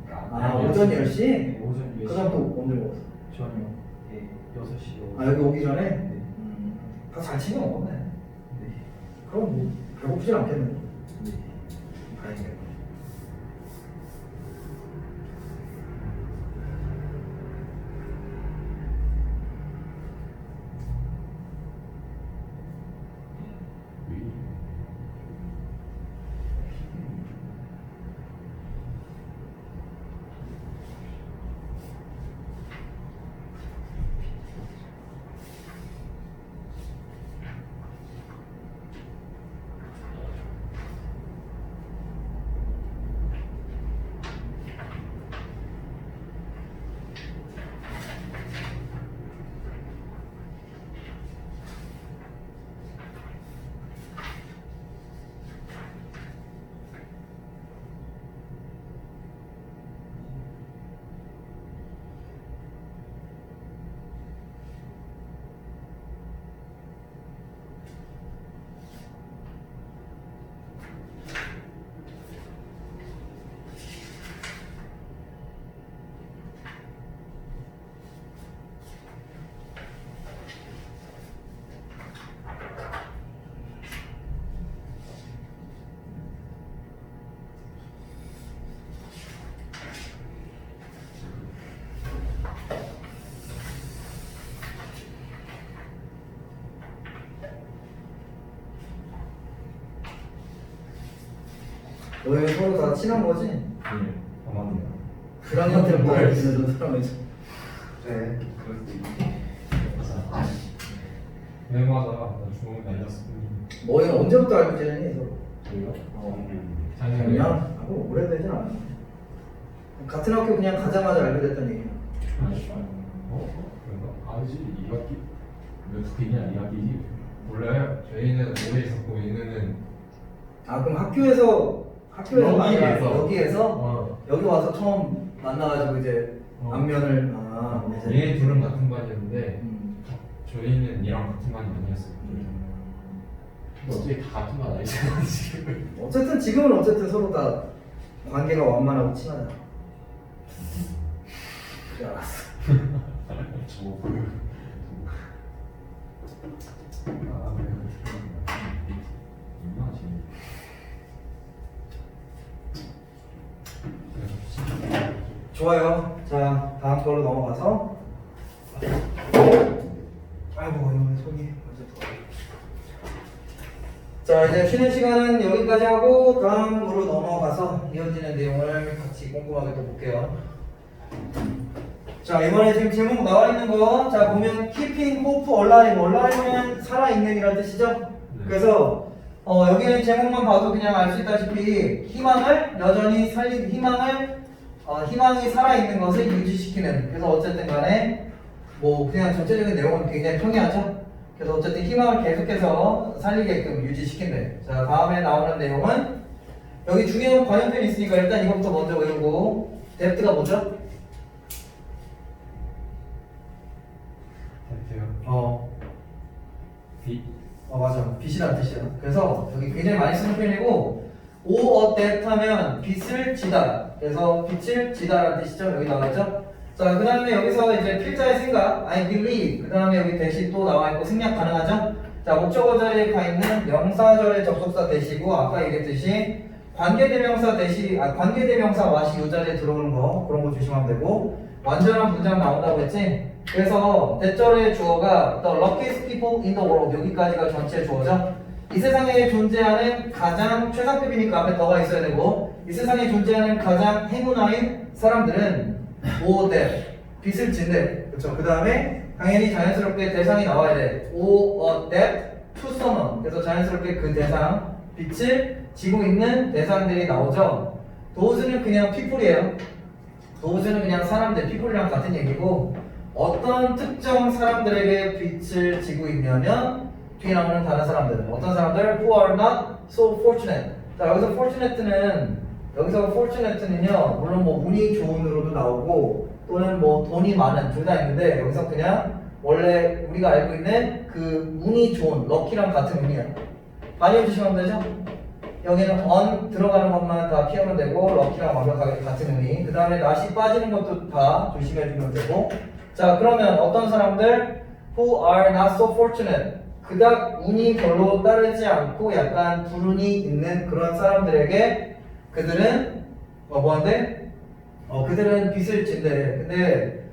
먹고. 아 오전 10시? 네, 오전 10시. 그 다음 또 언제 먹었어? 저녁 6시. 아 여기 오기 전에? 네. 다 잘 챙겨 먹었네. 네. 그럼 뭐 배고프진 않겠네. 네. 다행이네. 너희 서로 다 친한 거지? 예, 아마도요. 그런 것들은 뭐 알려주는 사람이지. 네. 네 맞아. 나 주먹 날렸어. 너희는 언제부터 알고 지내니 서로? 저희가 작년? 작년에 하고 오래되진 않아. 같은 학교 그냥 가자마자 알게 됐던 얘기야. 그런가? 아니지 2학기 몇 학기냐 2학기지 몰라요. 저희는 오래 있었고 얘네는 아 그럼 학교에서 아니라 여기에서. 여기에서 여기 와서 처음 만나가지고 이제 안면을 얘네 둘은 같은 반이었는데 음. 저희는 얘랑 같은 반이 아니었어요. 근데 어차피 다 같은 반 아니잖아 지금. 어쨌든 지금은 어쨌든 서로 다 관계가 완만하고 친하다. 그래 알았어. 저 아, 네. 이상하지. 좋아요. 자 다음 걸로 넘어가서. 아이고 이거 속이 완전 더워. 자 이제 쉬는 시간은 여기까지 하고 다음으로 넘어가서 이어지는 내용을 같이 꼼꼼하게 또 볼게요. 자 이번에 지금 제목 나와 있는 거 자 보면 keeping hope alive alive는 살아있는이라는 뜻이죠. 그래서 여기는 제목만 봐도 그냥 알 수 있다시피 희망을 여전히 희망이 살아있는 것을 유지시키는. 그래서 어쨌든 간에 뭐 그냥 전체적인 내용은 굉장히 평이하죠. 그래서 어쨌든 희망을 계속해서 살리게끔 유지시킨대. 자 다음에 나오는 내용은 여기 중요한 관용편이 있으니까 일단 이것부터 먼저 외우고. debt가 뭐죠? 됐어요. 비. 맞아. 빚이라는 뜻이야. 그래서 여기 굉장히 많이 쓰는 표현이고 owe a debt 하면 빚을 지다. 그래서 빚을 지다라는 뜻이죠. 여기 나와있죠. 자, 그 다음에 여기서 이제 필자의 생각, I believe. 그 다음에 여기 대시 또 나와있고 생략 가능하죠. 자, 목적어 자리에 가 있는 명사절의 접속사 대시고 아까 얘기했듯이 관계대명사 대시, 관계대명사 와시 요 자리에 들어오는 거 그런 거 조심하면 되고 완전한 문장 나온다고 했지. 그래서 대절의 주어가 the luckiest people in the world 여기까지가 전체 주어죠. 이 세상에 존재하는 가장 최상급이니까 앞에 더가 있어야 되고 이 세상에 존재하는 가장 행운아인 사람들은 owe debt 빚을 진대. 그렇죠. 그 다음에 당연히 자연스럽게 대상이 나와야 돼. owe a debt to someone. 그래서 자연스럽게 그 대상 빚을 지고 있는 대상들이 나오죠. those는 그냥 people이에요. those는 그냥 사람들, people이랑 같은 얘기고 어떤 특정 사람들에게 빚을 지고 있냐면 뒤에 나오는 다른 사람들 어떤 사람들 who are not so fortunate. 자 여기서 fortunate는요 물론 뭐 운이 좋은으로도 나오고 또는 뭐 돈이 많은 둘 다 있는데 여기서 그냥 원래 우리가 알고 있는 그 운이 좋은 럭키랑 같은 운이야. 반영 주시면 되죠? 여기는 on 들어가는 것만 다 피하면 되고 럭키랑 완벽하게 같은 운이. 그 다음에 낫이 빠지는 것도 다 조심해주면 되고. 자 그러면 어떤 사람들 who are not so fortunate 그닥 운이 별로 따르지 않고 약간 불운이 있는 그런 사람들에게 그들은 뭐한데? 그들은 빚을 진대. 근데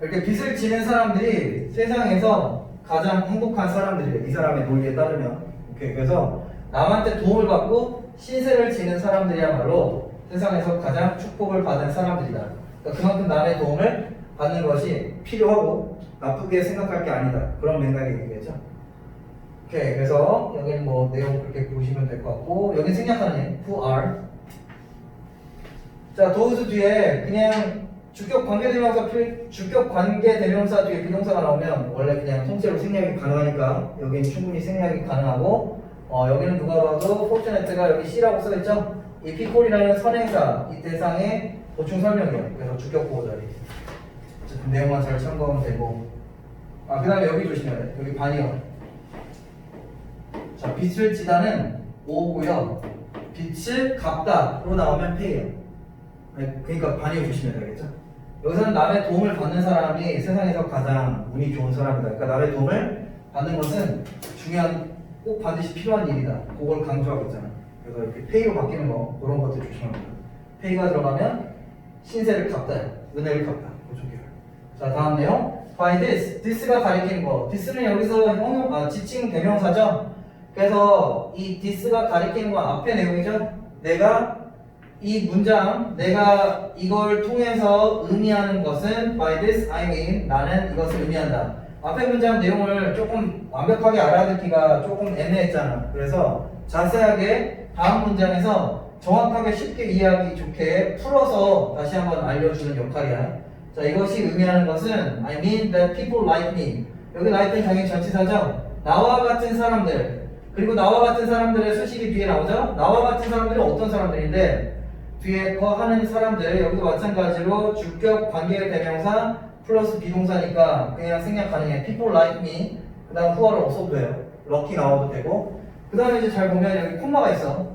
이렇게 빚을 지는 사람들이 세상에서 가장 행복한 사람들이래. 이 사람의 논리에 따르면. 오케이. 그래서 남한테 도움을 받고 신세를 지는 사람들이야말로 세상에서 가장 축복을 받은 사람들이다. 그러니까 그만큼 남의 도움을 받는 것이 필요하고 나쁘게 생각할 게 아니다. 그런 맥락의 얘기겠죠. 오케이. 그래서 여기는 뭐 내용 그렇게 보시면 될 것 같고 여기 생략하는 얘기 who are. 자 those 뒤에 그냥 주격 관계대명사 뒤에 비동사가 나오면 원래 그냥 통째로 생략이 가능하니까 여기는 충분히 생략이 가능하고 여기는 누가 봐도 fortunate가 여기 C라고 써있죠. 이 people이라는 선행사 이 대상의 보충 설명이에요. 그래서 주격 보호 자리. 어쨌든 내용만 잘 참고하면 되고. 그 다음에 여기 조심해야 돼. 여기 반이요. 자 빚을 지다는 오고요. 빚을 갚다로 나오면 pay예요. 그러니까 반이요 조심해야 되겠죠. 여기서는 남의 도움을 받는 사람이 세상에서 가장 운이 좋은 사람이다. 그러니까 남의 도움을 받는 것은 꼭 반드시 필요한 일이다. 그걸 강조하고 있잖아. 그래서 이렇게 pay로 바뀌는 거 그런 것들 조심합니다. pay가 들어가면 신세를 갚다, 은혜를 갚다. 자 다음 내용. By this가 가리키는 거. this는 여기서 지칭 대명사죠. 그래서 이 this가 가리키는 건 앞의 내용이죠. 내가 이 문장 내가 이걸 통해서 의미하는 것은 by this I mean 나는 이것을 의미한다. 앞에 문장 내용을 조금 완벽하게 알아듣기가 조금 애매했잖아. 그래서 자세하게 다음 문장에서 정확하게 쉽게 이해하기 좋게 풀어서 다시 한번 알려주는 역할이야. 자, 이것이 의미하는 것은 I mean that people like me. 여기 like는 당연히 전치사죠. 나와 같은 사람들. 그리고 나와 같은 사람들의 수식이 뒤에 나오죠. 나와 같은 사람들이 어떤 사람들인데 뒤에 거 하는 사람들 여기도 마찬가지로 주격 관계 대명사 플러스 비동사니까 그냥 생략 가능해. People like me. 그 다음 who를 없어도 돼요. lucky 나와도 되고. 그 다음에 이제 잘 보면 여기 콤마가 있어.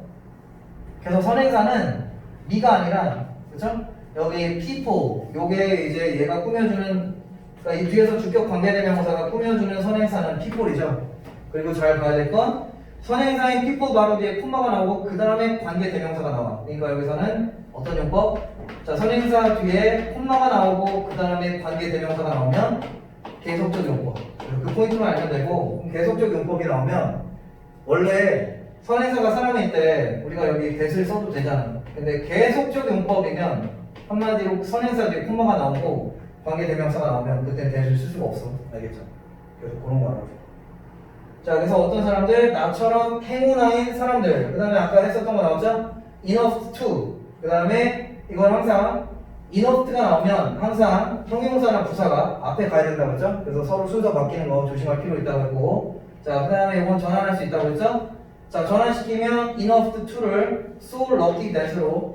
그래서 선행사는 me가 아니라 그쵸? 여기 people 요게 이제 얘가 꾸며주는 그러니까 이 뒤에서 주격 관계 대명사가 꾸며주는 선행사는 people이죠. 그리고 잘 봐야 될 건 선행사인 people 바로 뒤에 콤마가 나오고 그 다음에 관계 대명사가 나와. 그러니까 여기서는 어떤 용법? 자, 선행사 뒤에 콤마가 나오고 그 다음에 관계 대명사가 나오면 계속적 용법. 그 포인트만 알면 되고 계속적 용법이 나오면 원래 선행사가 사람일 때 우리가 여기 that을 써도 되잖아. 근데 계속적 용법이면 한마디로 선행사 뒤에 콤마가 나오고 관계 대명사가 나오면 그때는 that을 쓸 수가 없어. 알겠죠? 그래서 그런 거 알아줘. 자, 그래서 어떤 사람들? 나처럼 행운아인 사람들. 그 다음에 아까 했었던 거 나오죠? enough to. 그 다음에 이건 항상 enough가 나오면 항상 형용사나 부사가 앞에 가야 된다고 했죠? 그래서 서로 순서 바뀌는 거 조심할 필요 있다고 했고. 자, 그 다음에 이건 전환할 수 있다고 했죠? 자, 전환시키면 enough to를 so lucky that으로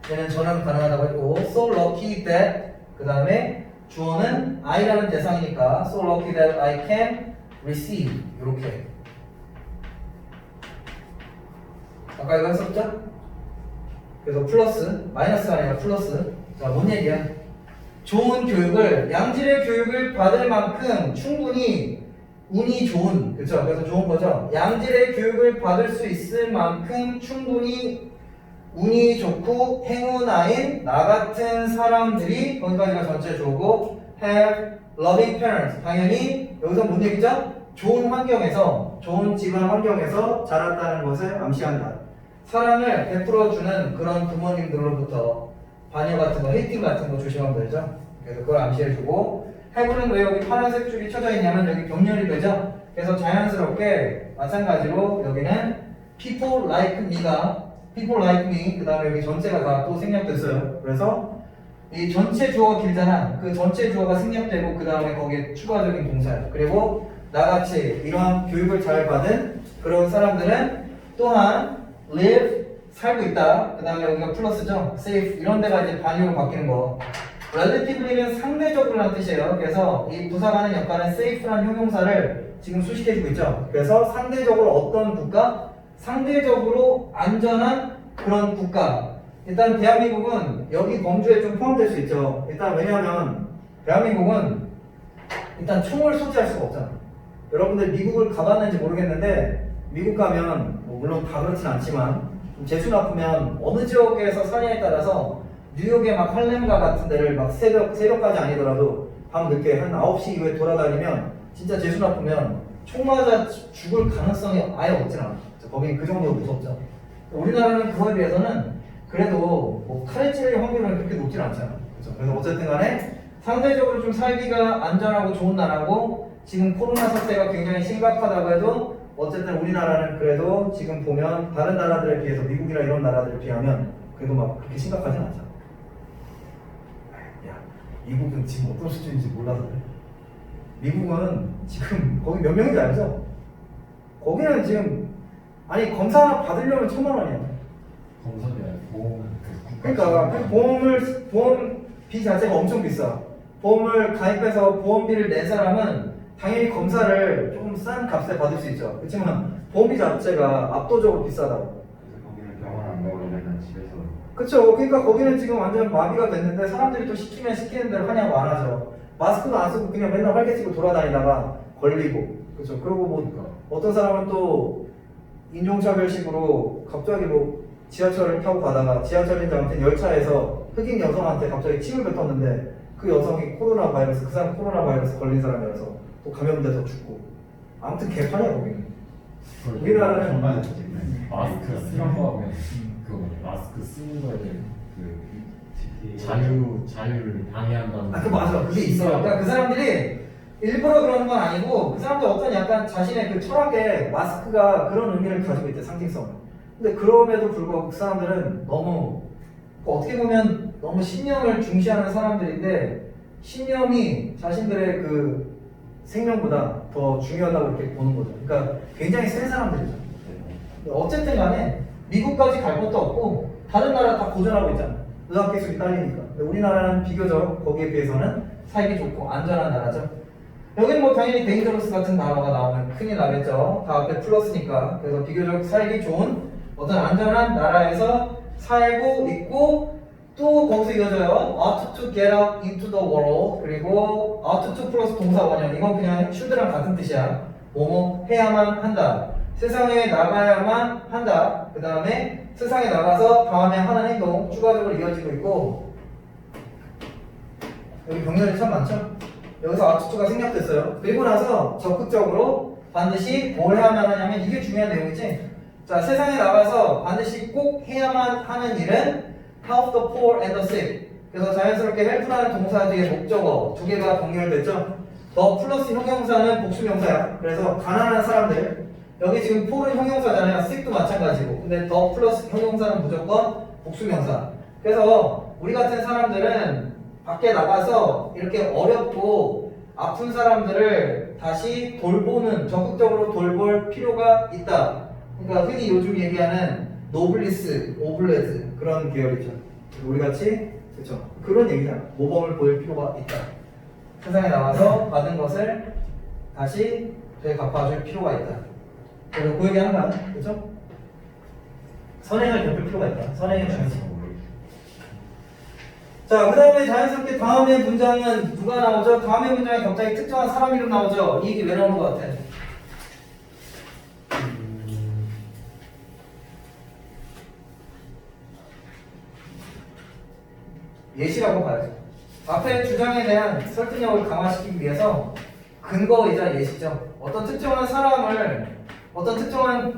얘는 전환 가능하다고 했고 so lucky that 그 다음에 주어는 I라는 대상이니까 so lucky that I can receive 이렇게 아까 이거 했었죠? 그래서 플러스 마이너스가 아니라 플러스 자, 뭔 얘기야? 좋은 교육을 양질의 교육을 받을 만큼 충분히 운이 좋은 그쵸? 그래서 좋은 거죠? 양질의 교육을 받을 수 있을 만큼 충분히 운이 좋고 행운아인 나 같은 사람들이 거기까지가 전체 주어고 have loving parents 당연히 여기서 뭔 얘기죠? 좋은 환경에서 좋은 집안 환경에서 자랐다는 것을 암시한다. 사랑을 베풀어주는 그런 부모님들로부터 반역 같은 거 헤이팅 같은 거 조심하면 되죠. 그래서 그걸 암시해주고 have는 왜 여기 파란색 줄이 쳐져 있냐면 여기 병렬이 되죠. 그래서 자연스럽게 마찬가지로 여기는 people like me가 people like me 그 다음에 여기 전체가 다 또 생략됐어요. 그래서 이 전체 주어가 길잖아. 그 전체 주어가 생략되고 그 다음에 거기에 추가적인 동사야. 그리고 나같이 이러한 교육을 잘 받은 그런 사람들은 또한 live 살고 있다. 그 다음에 여기가 플러스죠. safe 이런 데가 이제 반유로 바뀌는 거. relatively는 상대적으로라는 뜻이에요. 그래서 이 부사가 하는 역할은 safe라는 형용사를 지금 수식해주고 있죠. 그래서 상대적으로 어떤 국가? 상대적으로 안전한 그런 국가. 일단 대한민국은 여기 범주에 좀 포함될 수 있죠. 일단 왜냐하면 대한민국은 일단 총을 소지할 수가 없잖아. 여러분들 미국을 가봤는지 모르겠는데 미국 가면 뭐 물론 다 그렇진 않지만 좀 재수 나쁘면 어느 지역에서 사냐에 따라서 뉴욕의 막 할렘가 같은 데를 막 새벽까지 아니더라도 밤 늦게 한 9시 이후에 돌아다니면 진짜 재수 나쁘면 총 맞아 죽을 가능성이 아예 없진 않아. 거긴 그 정도로 무섭죠. 우리나라는 그거에 비해서는 그래도 뭐 칼에 찔릴 확률은 그렇게 높진 않잖아. 그렇죠? 그래서 어쨌든 간에 상대적으로 좀 살기가 안전하고 좋은 나라고 지금 코로나 사태가 굉장히 심각하다고 해도 어쨌든 우리나라는 그래도 지금 보면 다른 나라들에 비해서 미국이나 이런 나라들에 비하면 그래도 막 그렇게 심각하진 않잖아. 야, 미국은 지금 어떤 수준인지 몰라서 그래. 미국은 지금 거기 몇 명인지 알죠? 거기는 지금 아니 검사 하나 받으려면 1,000,000원이야. 검사비 아니라 보험 그러니까 보험비 자체가 엄청 비싸. 보험을 가입해서 보험비를 낸 사람은 당연히 검사를 조금 싼 값에 받을 수 있죠. 그렇지만 보험비 자체가 압도적으로 비싸다고. 그래서 거기는 병원 안 가고 맨날 집에서. 그쵸. 그러니까 거기는 지금 완전 마비가 됐는데 사람들이 또 시키면 시키는 대로 하냐고 안 하죠. 마스크도 안 쓰고 그냥 맨날 활개치고 돌아다니다가 걸리고. 그쵸. 그리고 뭐 어떤 사람은 또 인종차별식으로 갑자기 뭐 지하철을 타고 가다가 지하철인지 아무튼 열차에서 흑인 여성한테 갑자기 침을 뱉었는데 그 여성이 코로나 바이러스, 그 사람 코로나 바이러스 걸린 사람이라서 또 감염돼서 죽고. 아무튼 개판이야 거기는. 우리나라는 마스크 이런 거 하면 그 마스크 쓰는 거에 대한 그 GTA. 자유를 방해한다는. 아, 그 맞아. 그게 있어요. 그러니까 그 사람들이 일부러 그러는 건 아니고 그 사람들 어떤 약간 자신의 그 철학에 마스크가 그런 의미를 가지고 있대, 상징성을. 근데 그럼에도 불구하고 그 사람들은 너무 어떻게 보면 너무 신념을 중시하는 사람들인데 신념이 자신들의 그 생명보다 더 중요하다고 이렇게 보는 거죠. 그러니까 굉장히 센 사람들이죠. 어쨌든 간에 미국까지 갈 것도 없고 다른 나라 다 고전하고 있잖아. 의학기술이 딸리니까. 근데 우리나라는 비교적 거기에 비해서는 살기 좋고 안전한 나라죠. 여기는 뭐 당연히 데인저러스 같은 단어가 나오면 큰일 나겠죠. 다 앞에 플러스니까. 그래서 비교적 살기 좋은 어떤 안전한 나라에서 살고 있고 또 거기서 이어져요. ought to get out into the world. 그리고 ought to 플러스 동사 원형. 이건 그냥 should랑 같은 뜻이야. 뭐뭐 해야만 한다. 세상에 나가야만 한다. 그 다음에 세상에 나가서 다음에 하는 행동 추가적으로 이어지고 있고 여기 병렬이 참 많죠? 여기서 ought to가 생략됐어요. 그리고 나서 적극적으로 반드시 뭘 해야만 하냐면 이게 중요한 내용이지. 자, 세상에 나가서 반드시 꼭 해야만 하는 일은 help the poor and the sick. 그래서 자연스럽게 help라는 동사 뒤에 목적어 두 개가 병렬됐죠. 더 플러스 형용사는 복수명사야. 그래서 가난한 사람들 여기 지금 poor은 형용사잖아요. sick도 마찬가지고. 근데 더 플러스 형용사는 무조건 복수명사. 그래서 우리 같은 사람들은 밖에 나가서 이렇게 어렵고 아픈 사람들을 다시 돌보는 적극적으로 돌볼 필요가 있다. 그러니까 흔히 요즘 얘기하는 노블리스, 오블레드 그런 계열이죠. 우리 같이 그렇죠. 그런 얘기잖아. 모범을 보일 필요가 있다. 세상에 나와서 받은 것을 다시 되갚아줄 필요가 있다. 그래서 그 얘기하는 거야. 그렇죠? 선행을 베풀 필요가 있다. 선행의 중요성. 자, 그 다음에 자연스럽게 다음의 문장은 누가 나오죠? 다음의 문장에 갑자기 특정한 사람 이름 나오죠? 이 얘기 왜 나오는 것 같아? 예시라고 봐야죠. 앞에 주장에 대한 설득력을 강화시키기 위해서 근거이자 예시죠. 어떤 특정한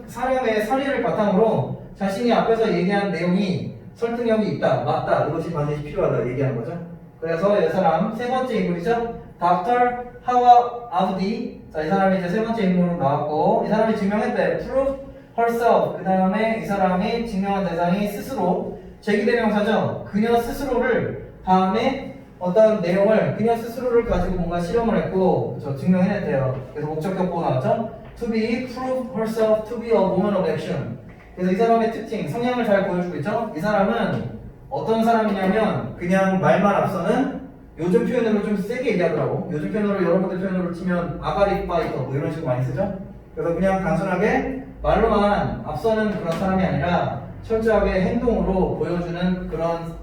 사람의 사례를 바탕으로 자신이 앞에서 얘기한 내용이 설득력이 있다, 맞다, 이것이 반드시 필요하다 얘기하는 거죠. 그래서 이 사람 세 번째 인물이죠. Dr. Hawa Abdi. 자, 이 사람이 이제 세 번째 인물로 나왔고 이 사람이 증명했대. Prove herself. 그 다음에 이 사람이 증명한 대상이 스스로 제기대명사죠. 그녀 스스로를 다음에 어떤 내용을 그녀 스스로를 가지고 뭔가 실험을 했고 증명해냈대요. 그래서 목적격 보고 나왔죠. To be, prove herself to be a woman of action. 그래서 이 사람의 특징, 성향을 잘 보여주고 있죠. 이 사람은 어떤 사람이냐면 그냥 말만 앞서는 요즘 표현으로 좀 세게 얘기하더라고. 요즘 표현으로 여러분들 표현으로 치면 아가리 파이터 뭐 이런 식으로 많이 쓰죠. 그래서 그냥 단순하게 말로만 앞서는 그런 사람이 아니라 철저하게 행동으로 보여주는 그런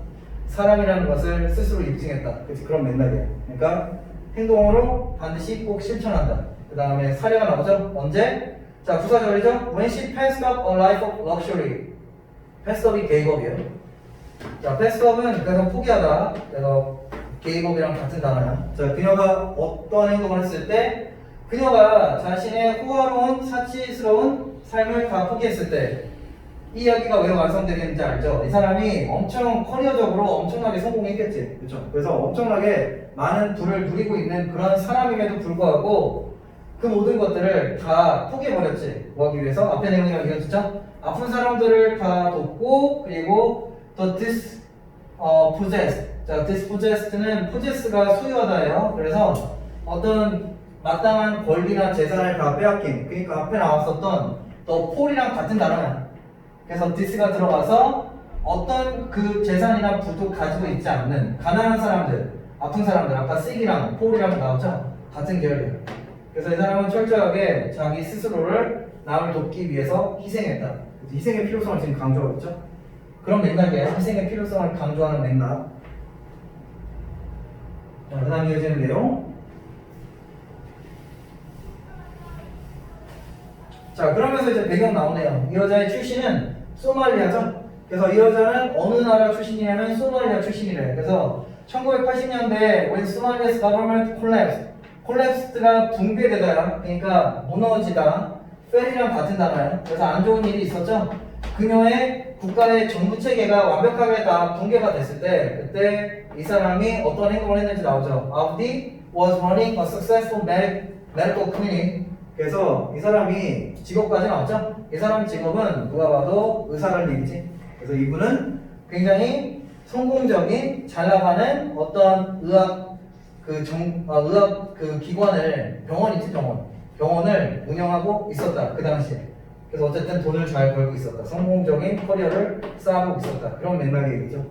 사람이라는 것을 스스로 입증했다. 그치? 그런 맥락이에요. 그러니까 행동으로 반드시 꼭 실천한다. 그 다음에 사례가 나오죠. 언제? 자, 부사절이죠. When she passed up a life of luxury. passed up이 gave up이에요. 자, passed up은 그래서 포기하다. 그래서 gave up이랑 같은 단어야. 자, 그녀가 어떤 행동을 했을 때 그녀가 자신의 호화로운 사치스러운 삶을 다 포기했을 때 이 이야기가 왜 완성되겠는지 알죠? 이 사람이 엄청 커리어적으로 엄청나게 성공했겠지. 그렇죠? 그래서 엄청나게 많은 부를 누리고 있는 그런 사람임에도 불구하고 그 모든 것들을 다 포기해버렸지. 뭐 하기 위해서? 앞에 내용이랑 이어지죠? 아픈 사람들을 다 돕고 그리고 the dispossessed. 자, dispossessed는 possess가 소유하다예요. 그래서 어떤 마땅한 권리나 재산을 다 빼앗긴. 그러니까 앞에 나왔었던 the poor이랑 같은 단어야. 그래서 this가 들어가서 어떤 그 재산이나 부도 가지고 있지 않는 가난한 사람들, 아픈 사람들, 아까 sick이랑 poor이랑 나오죠? 같은 계열이에요. 그래서 이 사람은 철저하게 자기 스스로를 남을 돕기 위해서 희생했다. 희생의 필요성을 지금 강조하고 있죠? 그런 맥락이에요. 희생의 필요성을 강조하는 맥락. 자, 그 다음 이어지는 내용. 자, 그러면서 이제 배경 나오네요. 이 여자의 출신은 소말리아죠. 그래서 이 여자는 어느 나라 출신이냐면 소말리아 출신이래. 그래서 1980년대에 when Somalia's government collapsed가 붕괴되다. 그러니까 무너지다. fail이랑 같은 단어예요. 그래서 안 좋은 일이 있었죠. 그녀의 국가의 정부 체계가 완벽하게 다 붕괴가 됐을 때 그때 이 사람이 어떤 행동을 했는지 나오죠. Avdi was running a successful medical clinic. 그래서 이 사람이 직업까지 나왔죠. 이 사람 직업은 누가 봐도 의사라는 얘기지. 그래서 이분은 굉장히 성공적인 잘 나가는 어떤 의학 기관을 병원을 운영하고 있었다 그 당시에. 그래서 어쨌든 돈을 잘 벌고 있었다. 성공적인 커리어를 쌓아보고 있었다. 그런 맥락의 얘기죠.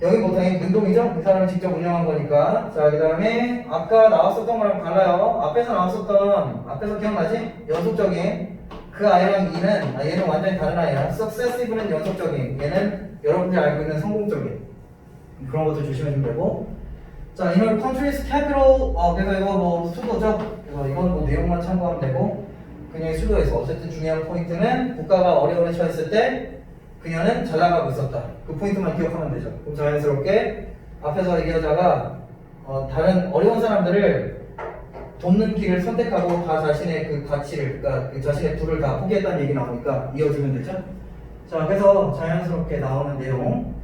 여기 뭐 당연히 능동이죠? 이 사람이 직접 운영한 거니까. 자, 그 다음에 아까 나왔었던 거랑 달라요. 앞에서 기억나지? 연속적인 그 아이랑 얘는 완전히 다른 아이야. Successive는 연속적인, 얘는 여러분들이 알고 있는 성공적인. 그런 것도 조심해주면 되고. 자, 이런 country's capital, 그래서 이거 뭐 수도죠? 그래서 이건 뭐 내용만 참고하면 되고. 그녀의 수도에서 어쨌든 중요한 포인트는 국가가 어려움에 처했을 때 그녀는 잘 나가고 있었다. 그 포인트만 기억하면 되죠. 그럼 자연스럽게 앞에서 얘기하자가 다른 어려운 사람들을 돕는 길을 선택하고 다 자신의 그 가치를, 그러니까 그 자신의 부를 다 포기했다는 얘기 나오니까 이어지면 되죠. 자, 그래서 자연스럽게 나오는 내용.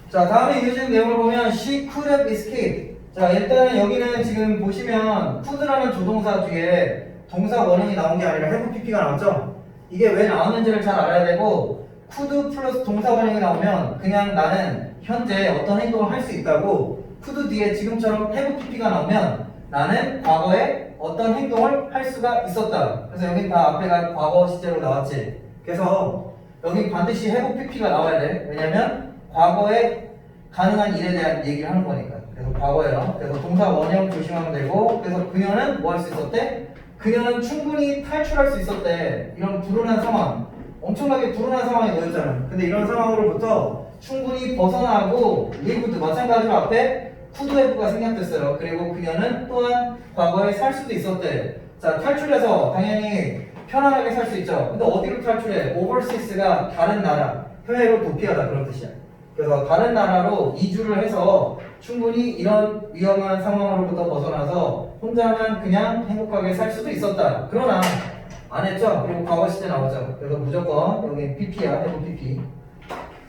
자, 다음에 이어지는 내용을 보면 she could have escaped. 자, 일단은 여기는 지금 보시면 could라는 조동사 뒤에 동사 원형이 나온 게 아니라 have pp가 나왔죠? 이게 왜 나왔는지를 잘 알아야 되고 could 플러스 동사 원형이 나오면 그냥 나는 현재 어떤 행동을 할 수 있다고 could 뒤에 지금처럼 have pp가 나오면 나는 과거에 어떤 행동을 할 수가 있었다. 그래서 여긴 다 앞에가 과거 시제로 나왔지. 그래서 여기 반드시 have pp가 나와야 돼. 왜냐면 과거에 가능한 일에 대한 얘기를 하는 거니까. 그래서 과거예요. 그래서 동사 원형 조심하면 되고, 그래서 그녀는 뭐 할 수 있었대? 그녀는 충분히 탈출할 수 있었대. 이런 불운한 상황, 엄청나게 불운한 상황에 놓였잖아. 근데 이런 상황으로부터 충분히 벗어나고 리브드 마찬가지로 앞에 could have가 생략됐어요. 그리고 그녀는 또한 과거에 살 수도 있었대. 자, 탈출해서 당연히 편안하게 살 수 있죠. 근데 어디로 탈출해? overseas가 다른 나라, 해외로 도피하다 그런 뜻이야. 그래서 다른 나라로 이주를 해서 충분히 이런 위험한 상황으로부터 벗어나서 혼자만 그냥 행복하게 살 수도 있었다. 그러나 안 했죠? 그리고 과거 시제 나오죠. 그래서 무조건 여기 PP야, have PP.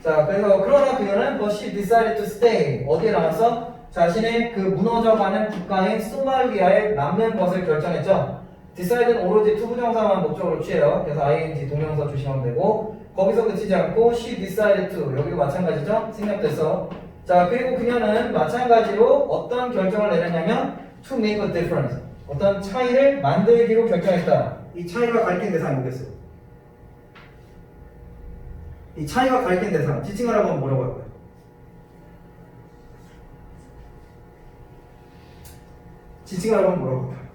자, 그래서 그러나 그녀는 but she decided to stay. 어디에 남았어? 자신의 그 무너져가는 국가인 소말리아에 남는 것을 결정했죠. decide는 오로지 투부정사만 목적으로 취해요. 그래서 ing 동명사 조심하면 되고 거기서 그치지 않고 she decided to 여기도 마찬가지죠? 생략됐어. 자, 그리고 그녀는 마찬가지로 어떤 결정을 내렸냐면 to make a difference. 어떤 차이를 만들기로 결정했다. 이 차이가 가리킨 대상이 뭐겠어요? 이 차이가 가리킨 대상 지칭을 하면 뭐라고 할까요? 지칭을 하면 뭐라고 할까요?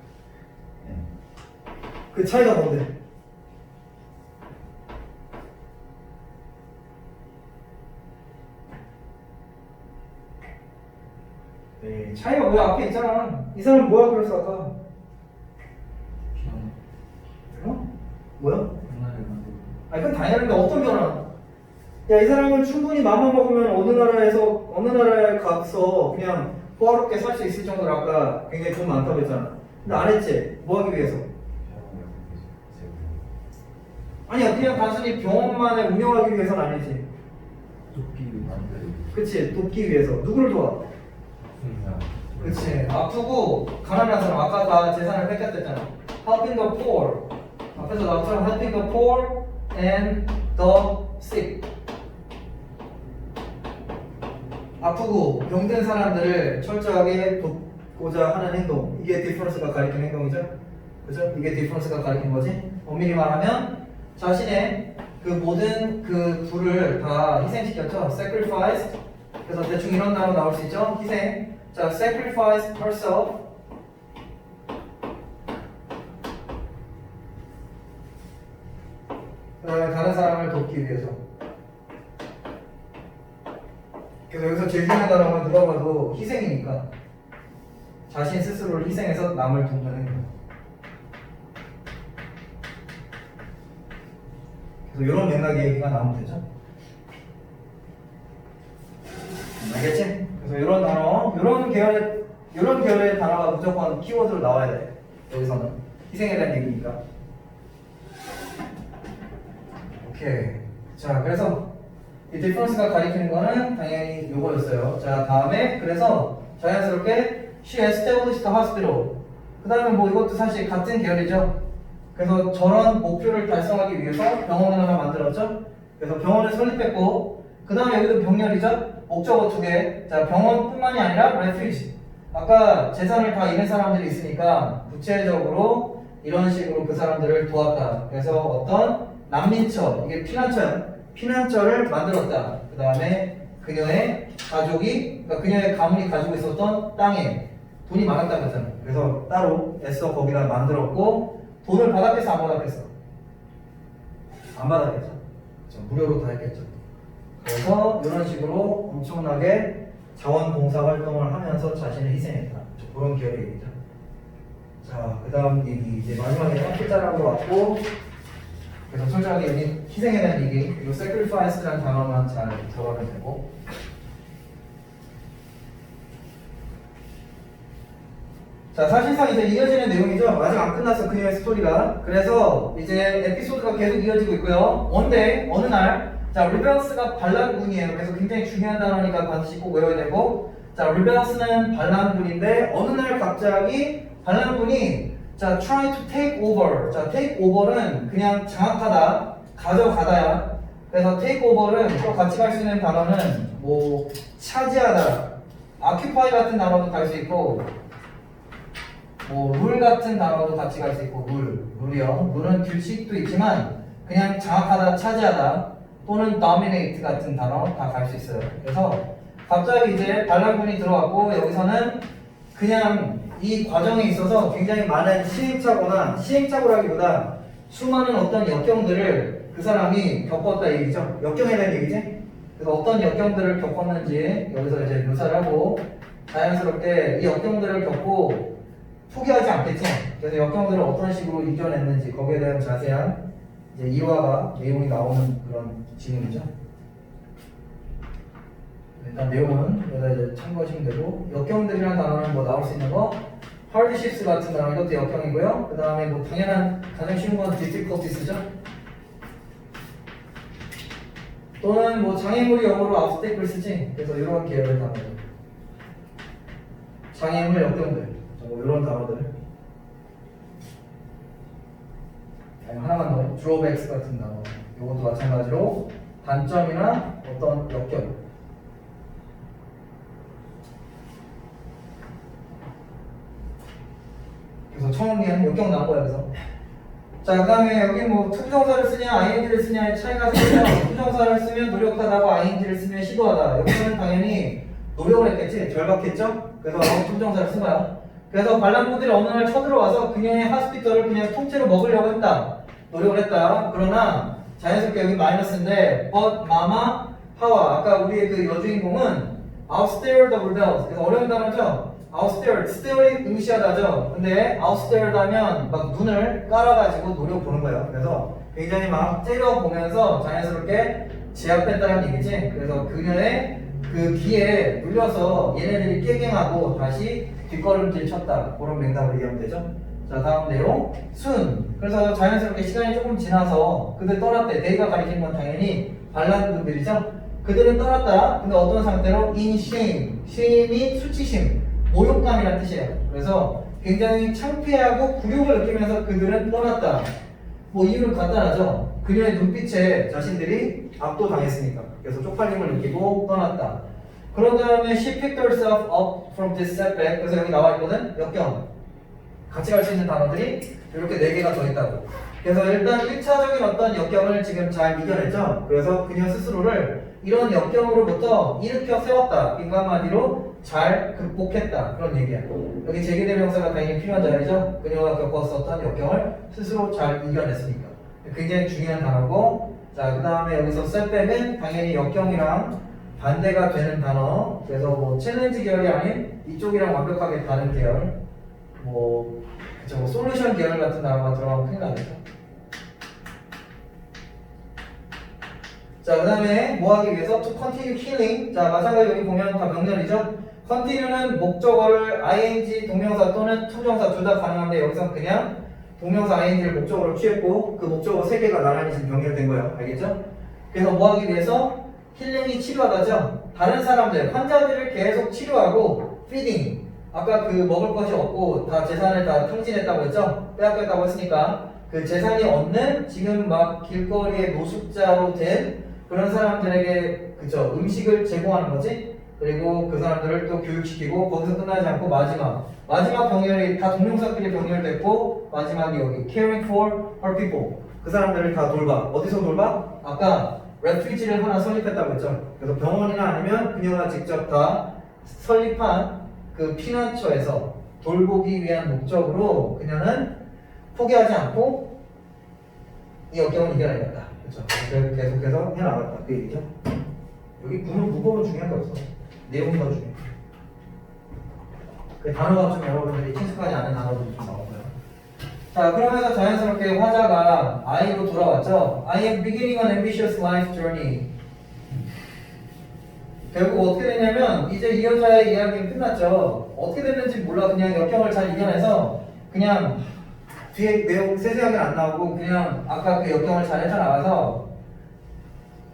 그 차이가 뭔데? 네, 차이가 뭐야? 앞에 있잖아. 이 사람 뭐야 그랬어 아까? 어? 뭐야? 아니 그건 당연한데 어떤 변화? 야, 이 사람은 충분히 맘만 먹으면 어느 나라에 가서 그냥 호화롭게 살 수 있을 정도로 아까 굉장히 돈 많다고 했잖아. 근데 안 했지? 뭐 하기 위해서? 아니야, 그냥 단순히 병원만을 운영하기 위해서는 아니지. 그치, 돕기 위해서. 누구를 도와? 그치, 아프고 가난한 사람. 아까 다 재산을 뺏겼댔잖아. Helping the poor. 앞에서 나처럼 helping the poor and the sick. 아프고 병든 사람들을 철저하게 돕고자 하는 행동. 이게 디퍼런스가 가리키는 행동이죠. 그죠? 이게 디퍼런스가 가리키는 거지. 엄밀히 말하면 자신의 그 모든 그 부를 다 희생시켰죠. sacrifice. 그래서 대충 이런 단어 나올 수 있죠. 희생. 자, sacrifice herself. 그다음에 다른 사람을 돕기 위해서. 그래서 여기서 제일 중요한 단어가 누가 봐도 희생이니까 자신 스스로를 희생해서 남을 돕는 행동. 그래서 이런 맥락의 얘기가 나오면 되죠. 알겠지? 그래서 이런 단어, 이런 계열의 단어가 무조건 키워드로 나와야 돼. 여기서는 희생에 대한 얘기니까. 오케이. 자, 그래서 이 difference가 가리키는 거는 당연히 요거였어요. 자, 다음에 그래서 자연스럽게 she established a hospital. 그 다음에 뭐 이것도 사실 같은 계열이죠. 그래서 저런 목표를 달성하기 위해서 병원을 하나 만들었죠. 그래서 병원을 설립했고, 그 다음에 여기도 병렬이죠. 목적어 2개. 자, 병원뿐만이 아니라 refuge. 아까 재산을 다 잃은 사람들이 있으니까 구체적으로 이런 식으로 그 사람들을 도왔다. 그래서 어떤 난민처, 이게 피난처야. 피난처를 만들었다. 그 다음에 그녀의 가족이, 그러니까 그녀의 가문이 가지고 있었던 땅에 돈이 많았다고 했잖아요. 그래서 따로 애써 거기다 만들었고, 돈을 받았겠어, 안 받았겠어? 안 받았겠죠. 그렇죠. 무료로 다 했겠죠. 그래서 이런 식으로 엄청나게 자원봉사 활동을 하면서 자신을 희생했다. 그런 계열의 얘기죠. 자, 그 다음 얘기, 이제 마지막에 학교자랑으로 왔고, 그래서 솔직하게 여기 희생에 대한 얘기, 그리고 sacrifice라는 단어만 잘 적어면 되고. 자, 사실상 이제 이어지는 내용이죠. 아직 안 끝났어, 그녀의 스토리가. 그래서 이제 에피소드가 계속 이어지고 있고요. 원데 어느 날, 자, 리베런스가 반란군이에요. 그래서 굉장히 중요한 단어니까 반드시 꼭 외워야 되고, 자, 리베런스는 반란군인데 어느 날 갑자기 반란군이 자, try to take over. 자, take over는 그냥 장악하다, 가져가다야. 그래서 take over는 또 같이 갈 수 있는 단어는 뭐 차지하다, occupy 같은 단어도 갈 수 있고, 뭐 룰 같은 단어도 같이 갈 수 있고, 룰이요. 룰은 규칙도 있지만 그냥 장악하다, 차지하다 또는 dominate 같은 단어 다 갈 수 있어요. 그래서 갑자기 이제 반란군이 들어왔고, 여기서는 그냥 이 과정에 있어서 굉장히 많은 시행착오라기보다 수많은 어떤 역경들을 그 사람이 겪었다 얘기죠. 역경에 대한 얘기지. 그래서 어떤 역경들을 겪었는지 여기서 이제 묘사를 하고, 자연스럽게 이 역경들을 겪고 포기하지 않겠지. 그래서 역경들을 어떤 식으로 이겨냈는지 거기에 대한 자세한 이제 일화가 내용이 나오는 그런 지문이죠. 일단 내용은 여기다 이제 참고하시면 되고, 역경들이라는 단어는 뭐 나올 수 있는 거 hardships 같은 단어, 이것도 역경이고요. 그 다음에 뭐 당연한 가장 쉬운 건 difficulties죠. 또는 뭐 장애물이 영어로 obstacles지. 그래서 이런 계열의 단어들, 장애물, 역경들, 뭐 이런 단어들. 하나만 더, drawbacks 같은 단어, 이것도 마찬가지로 단점이나 어떤 역경. 그래서 처음에는 역경 나온 거야. 그래서 자, 그 다음에 여기 뭐 투부정사를 쓰냐 ing를 쓰냐의 차이가 생겨서 투부정사를 쓰면 노력하다고 ing를 쓰면 시도하다. 여기서는 당연히 노력을 했겠지, 절박했죠. 그래서 투부정사를 쓴 거야. 그래서 반란군들이 어느 날 쳐들어와서 그녀의 하스피털을 그냥 통째로 먹으려고 했다, 노력을 했다. 그러나 자연스럽게 여기 마이너스인데, but mama 하와, 아까 우리의 그 여주인공은 outstare the rebels. 그래서 어려운 단어죠. outstare, stare이 응시하다죠. 근데 outstare 하면 막 눈을 깔아가지고 노려 보는 거예요. 그래서 굉장히 막 째려보면서 자연스럽게 제압했다는 얘기지. 그래서 그녀의 그 귀에 눌려서 얘네들이 깨갱하고 다시 뒷걸음질 쳤다, 그런 맥락으로 이해하면 되죠. 자, 다음 내용 순. 그래서 자연스럽게 시간이 조금 지나서 그들 떠났대. 데이가 가리키는 건 당연히 반란군들이죠. 그들은 떠났다. 근데 어떤 상태로? in shame. shame이 수치심, 모욕감이라는 뜻이에요. 그래서 굉장히 창피하고 굴욕을 느끼면서 그들은 떠났다. 뭐 이유는 간단하죠. 그녀의 눈빛에 자신들이 압도당했으니까. 그래서 쪽팔림을 느끼고 떠났다. 그런 다음에 she picked herself up from this setback. 그래서 여기 나와 있거든. 역경. 같이 갈 수 있는 단어들이 이렇게 4개가 더 있다고. 그래서 일단 1차적인 어떤 역경을 지금 잘 이겨냈죠. 그래서 그녀 스스로를 이런 역경으로부터 일으켜 세웠다. 그러니까 한마디로 잘 극복했다, 그런 얘기야. 여기 제기대명사가 당연히 필요한 자리죠. 그녀가 겪었었던 역경을 스스로 잘 이겨냈으니까 굉장히 중요한 단어고. 자, 그 다음에 여기서 setback은 당연히 역경이랑 반대가 되는 단어. 그래서 뭐 챌린지 계열이 아닌 이쪽이랑 완벽하게 다른 계열, 뭐 그쵸, 뭐 솔루션 계열 같은 단어가 들어가면 큰일 나겠죠. 자, 자, 그 다음에 뭐 하기 위해서 to continue healing. 자, 마찬가지로 여기 보면 다 명렬이죠. continue는 목적어를 ing 동명사 또는 투정사 둘 다 가능한데 여기서 그냥 동명사 ing를 목적어로 취했고 그 목적어 세 개가 나란히 지금 병렬된 거예요. 알겠죠? 그래서 뭐 하기 위해서 힐링이 치료하다죠. 다른 사람들, 환자들을 계속 치료하고 feeding. 아까 그 먹을 것이 없고 다 재산을 다 탕진했다고 했죠? 빼앗겼다고 했으니까 그 재산이 없는 지금 막 길거리에 노숙자로 된 그런 사람들에게 그쵸 음식을 제공하는 거지. 그리고 그 사람들을 또 교육시키고 거기서 끝나지 않고 마지막 병렬이 다 동명사끼리 병렬됐고 마지막이 여기 caring for her people. 그 사람들을 다 돌봐. 어디서 돌봐? 아까 레퓨지를 하나 설립했다고 했죠. 그래서 병원이나 아니면 그녀가 직접 다 설립한 그 피난처에서 돌보기 위한 목적으로 그녀는 포기하지 않고 이 역경을 이겨내겠다. 그렇죠. 계속해서 해나갔다. 그 얘기죠. 여기 구문 무거운 중요한 게 없어. 내용이 더 중요해. 그 단어가 좀 여러분들이 친숙하지 않은 단어들이 좀 나오고요. 자, 그러면서 자연스럽게 화자가 I로 돌아왔죠. I am beginning an ambitious life journey. 결국 어떻게 됐냐면 이제 이 여자의 이야기는 끝났죠. 어떻게 됐는지 몰라. 그냥 역경을 잘 이겨내서 그냥 뒤에 내용 세세하게 안 나오고 그냥 아까 그 역경을 잘 헤쳐나가서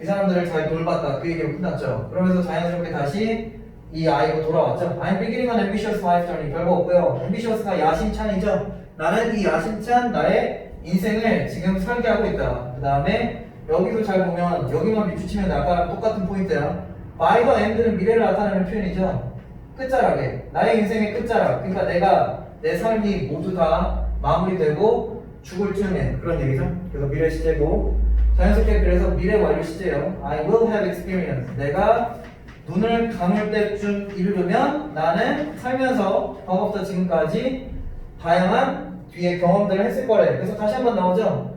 이 사람들을 잘 돌봤다. 그 얘기로 끝났죠. 그러면서 자연스럽게 다시 이 아이로 돌아왔죠. I'm beginning an ambitious life journey. 별거 없고요. ambitious가 야심찬이죠. 나는 이 야심찬 나의 인생을 지금 설계하고 있다. 그 다음에 여기도 잘 보면 여기만 밑줄치면 아까랑 똑같은 포인트야. by the end는 미래를 나타내는 표현이죠. 끝자락에 나의 인생의 끝자락. 그러니까 내가 내 삶이 모두 다 마무리되고 죽을 쯤에 그런 얘기죠. 그래서 미래 시제고 자연스럽게 그래서 미래 완료 시제예요. I will have experience. 내가 눈을 감을 때쯤 이르면 나는 살면서 과거부터 지금까지 다양한 뒤에 경험들을 했을 거래. 그래서 다시 한번 나오죠.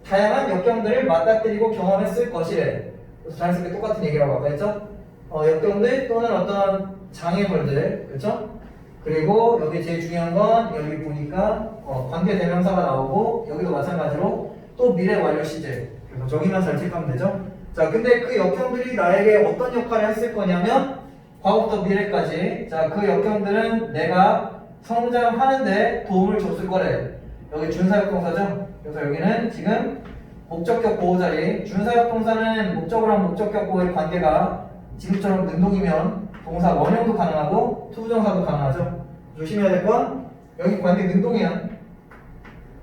다양한 역경들을 맞닥뜨리고 경험했을 것이래. 그래서 자연스럽게 똑같은 얘기라고 아까 했죠. 역경들 또는 어떤 장애물들, 그렇죠? 그리고 여기 제일 중요한 건 여기 보니까 관계 대명사가 나오고 여기도 마찬가지로 또 미래 완료 시제. 그래서 저기만 잘 체크하면 되죠. 자, 근데 그 역경들이 나에게 어떤 역할을 했을 거냐면 과거부터 미래까지. 자, 그 역경들은 내가 성장하는데 도움을 줬을 거래. 여기 준사역 동사죠. 그래서 여기는 지금 목적격 보호 자리. 준사역 동사는 목적어랑 목적격 보호의 관계가 지금처럼 능동이면 동사 원형도 가능하고 투부정사도 가능하죠. 조심해야 될 건 여기 관계 능동이야.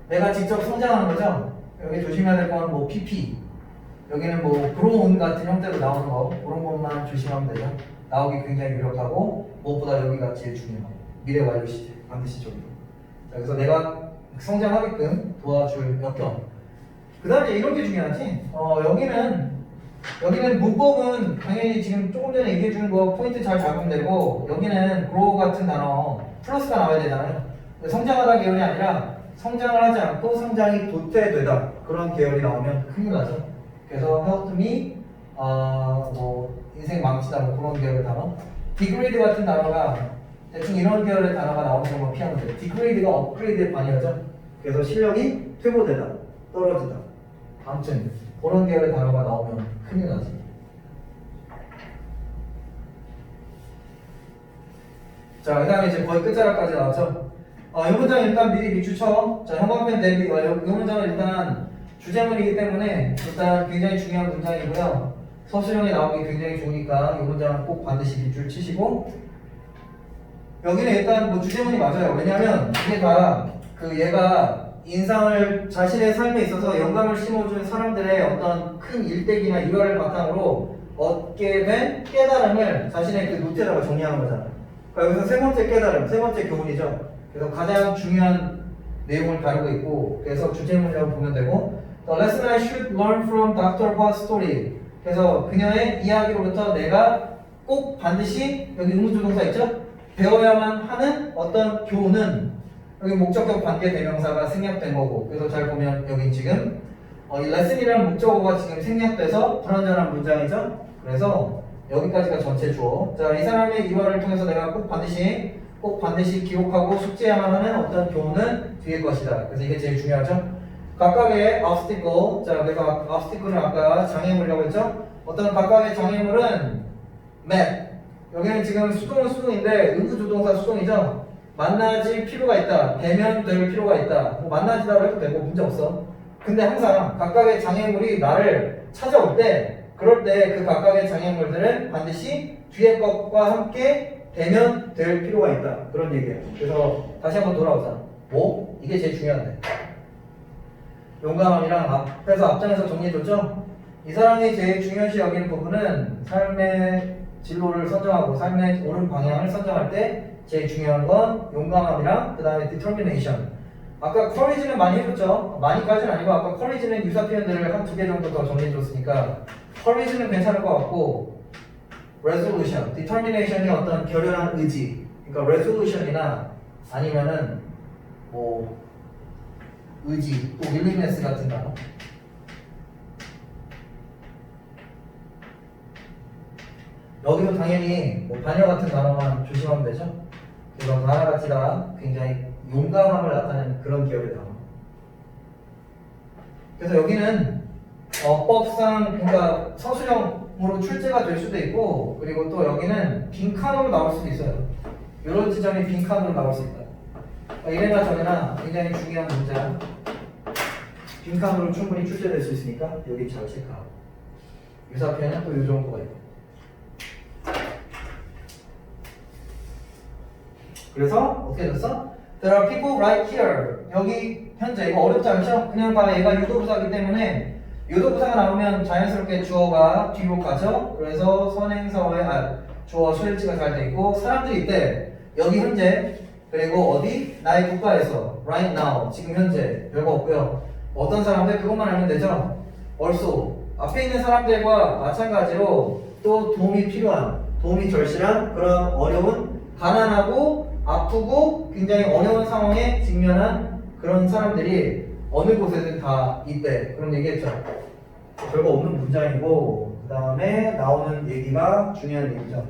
내가 직접 성장하는 거죠. 여기 조심해야 될 건 뭐 PP. 여기는 뭐 grown 같은 형태로 나오는 거 그런 것만 조심하면 되죠. 나오기 굉장히 유력하고 무엇보다 여기가 제일 중요하고 미래 완료 시제 반드시 저기도. 자, 그래서 내가 성장하게끔 도와줄 역경. 그 다음에 이런 게 중요하지. 여기는 문법은 당연히 지금 조금 전에 얘기해 준 거 포인트 잘 잡으면 되고 여기는 grow 같은 단어 플러스가 나와야 되잖아요. 성장하다 계열이 아니라 성장을 하지 않고 성장이 도태되다 그런 계열이 나오면 큰일 나죠. 그래서 helped me 뭐 인생 망치다 뭐 그런 계열의 단어. degrade 같은 단어가 대충 이런 계열의 단어가 나오는 것만 피하면 돼요. degrade가 업그레이드의 반이죠. 그래서 실력이 퇴보되다, 떨어지다. 아무튼 그런 계열의 단어가 나오면 큰일 나지. 자, 그 다음에 이제 거의 끝자락까지 나왔죠. 이 문장 일단 미리 비추쳐. 자, 형광펜 대비. 이 문장은 일단 주제문이기 때문에 일단 굉장히 중요한 문장이고요. 서술형이 나오기 굉장히 좋으니까 이 문장은 꼭 반드시 밑줄 치시고 여기는 일단 뭐 주제문이 맞아요. 왜냐면 이게 다 얘가 인상을 자신의 삶에 있어서 영감을 심어준 사람들의 어떤 큰 일대기나 일화를 바탕으로 얻게 된 깨달음을 자신의 그 노트에다가 정리하는 거잖아요. 그러니까 여기서 세 번째 깨달음, 세 번째 교훈이죠. 그래서 가장 중요한 내용을 다루고 있고 그래서 주제문이라고 보면 되고 The lesson I should learn from Dr. Hwa's story. 그래서 그녀의 이야기로부터 내가 꼭 반드시 여기 의문조동사 있죠? 배워야만 하는 어떤 교훈은 여기 목적격 관계 대명사가 생략된 거고 그래서 잘 보면 여기 지금 이 lesson이라는 목적어가 지금 생략돼서 불완전한 문장이죠? 그래서 여기까지가 전체 주어. 자, 이 사람의 일화를 통해서 내가 꼭 반드시 기록하고 숙지해야만 하는 어떤 교훈은 뒤일 것이다. 그래서 이게 제일 중요하죠? 각각의 obstacle. 자, 그래서 obstacle은 아까 장애물이라고 했죠? 어떤 각각의 장애물은 met. 여기는 지금 수동은 수동인데 의구조동사 수동이죠? 만나질 필요가 있다. 대면될 필요가 있다. 뭐 만나지라고 해도 되고 문제 없어. 근데 항상 각각의 장애물이 나를 찾아올 때 그럴 때 그 각각의 장애물들은 반드시 뒤에 것과 함께 대면될 필요가 있다. 그런 얘기예요. 그래서 다시 한번 돌아오자. 뭐? 이게 제일 중요한데. 용감함이랑 앞에서 앞장에서 정리해줬죠? 이 사람이 제일 중요시 여기는 부분은 삶의 진로를 선정하고 삶의 옳은 방향을 선정할 때 제일 중요한 건 용감함이랑 그 다음에 determination. 아까 courage는 많이 해줬죠? 많이까지는 아니고 아까 courage는 유사 표현들을 한 2개 정도 더 정리해줬으니까 courage는 괜찮을 것 같고 resolution, determination이 어떤 결연한 의지. 그러니까 resolution이나 아니면은 뭐 의지, 또 willingness 같은 단어. 여기도 당연히 뭐 반여 같은 단어만 조심하면 되죠. 그래서 하나같이 다 굉장히 용감함을 나타내는 그런 계열의 단어. 그래서 여기는 어법상 그러니까 서술형으로 출제가 될 수도 있고 그리고 또 여기는 빈칸으로 나올 수도 있어요. 이런 지점이 빈칸으로 나올 수 있다. 이래나 저래나 굉장히 중요한 문제야. 빈칸으로 충분히 출제될 수 있으니까 여기 잘 체크하고 유사 표현은 또 이 정도가 있고. 그래서 어떻게 됐어? There are people right here. 여기 현재 이거 어렵지 않죠? 그냥 봐. 얘가 유도부사이기 때문에 유도부사가 나오면 자연스럽게 주어가 뒤로 가죠. 그래서 선행사어의 주어 수일치가 잘 돼 있고 사람들이 있대. 여기 현재 그리고 어디? 나의 국가에서 right now 지금 현재 별거 없고요. 어떤 사람들 그것만 알면 되죠. also 앞에 있는 사람들과 마찬가지로 또 도움이 필요한 도움이 절실한 그런 어려운 가난하고 아프고 굉장히 어려운 상황에 직면한 그런 사람들이 어느 곳에든 다 있대. 그런 얘기했죠. 별거 없는 문장이고 그 다음에 나오는 얘기가 중요한 얘기죠.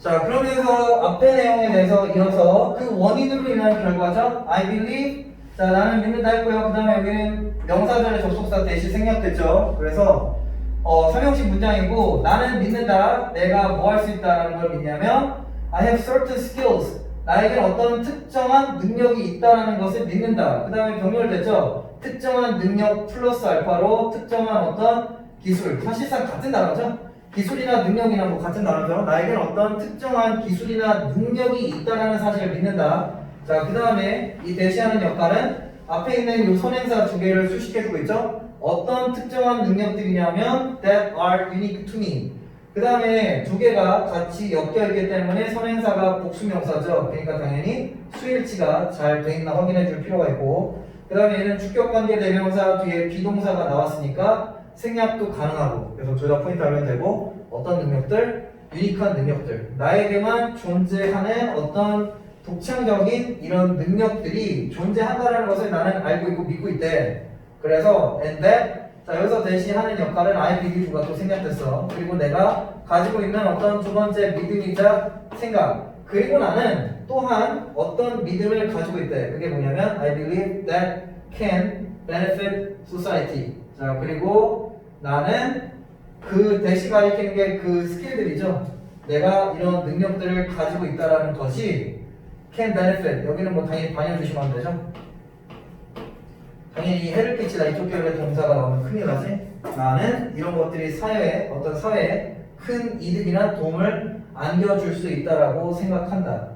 자, 그러면서 앞의 내용에 대해서 이어서 그 원인으로 인한 결과죠. I believe. 자, 나는 믿는다 했고요. 그 다음에 여기는 명사절의 접속사 대시 생략됐죠. 그래서 삼형식 문장이고 나는 믿는다. 내가 뭐 할 수 있다라는 걸 믿냐면 I have certain skills. 나에겐 어떤 특정한 능력이 있다라는 것을 믿는다. 그 다음에 병렬됐죠. 특정한 능력 플러스 알파로 특정한 어떤 기술. 사실상 같은 단어죠. 기술이나 능력이나 뭐 같은 단어죠. 나에겐 어떤 특정한 기술이나 능력이 있다라는 사실을 믿는다. 자, 그 다음에 이 대시하는 역할은 앞에 있는 이 선행사 2개를 수식해주고 있죠. 어떤 특정한 능력들이냐면 that are unique to me. 그 다음에 2개가 같이 엮여있기 때문에 선행사가 복수명사죠. 그러니까 당연히 수일치가 잘 돼 있나 확인해 줄 필요가 있고 그 다음에 얘는 주격관계 대명사 뒤에 비동사가 나왔으니까 생략도 가능하고 그래서 둘 다 포인트 하면 되고 어떤 능력들? 유니크한 능력들. 나에게만 존재하는 어떤 독창적인 이런 능력들이 존재한다는 것을 나는 알고 있고 믿고 있대. 그래서 and that 자 여기서 대시하는 역할은 I believe가 또 생략됐어. 그리고 내가 가지고 있는 어떤 두 번째 믿음이자 생각. 그리고 나는 또한 어떤 믿음을 가지고 있대. 그게 뭐냐면 I believe that can benefit society. 자 그리고 나는 그 대시가 가리키는 게 그 스킬들이죠. 내가 이런 능력들을 가지고 있다라는 것이 can benefit. 여기는 뭐 당연히 반영 주시면 되죠. 당연히 해를 끼치다 이쪽 계열의 동사가 나오면 큰일 나지. 나는 이런 것들이 사회에 어떤 사회에 큰 이득이나 도움을 안겨줄 수 있다라고 생각한다.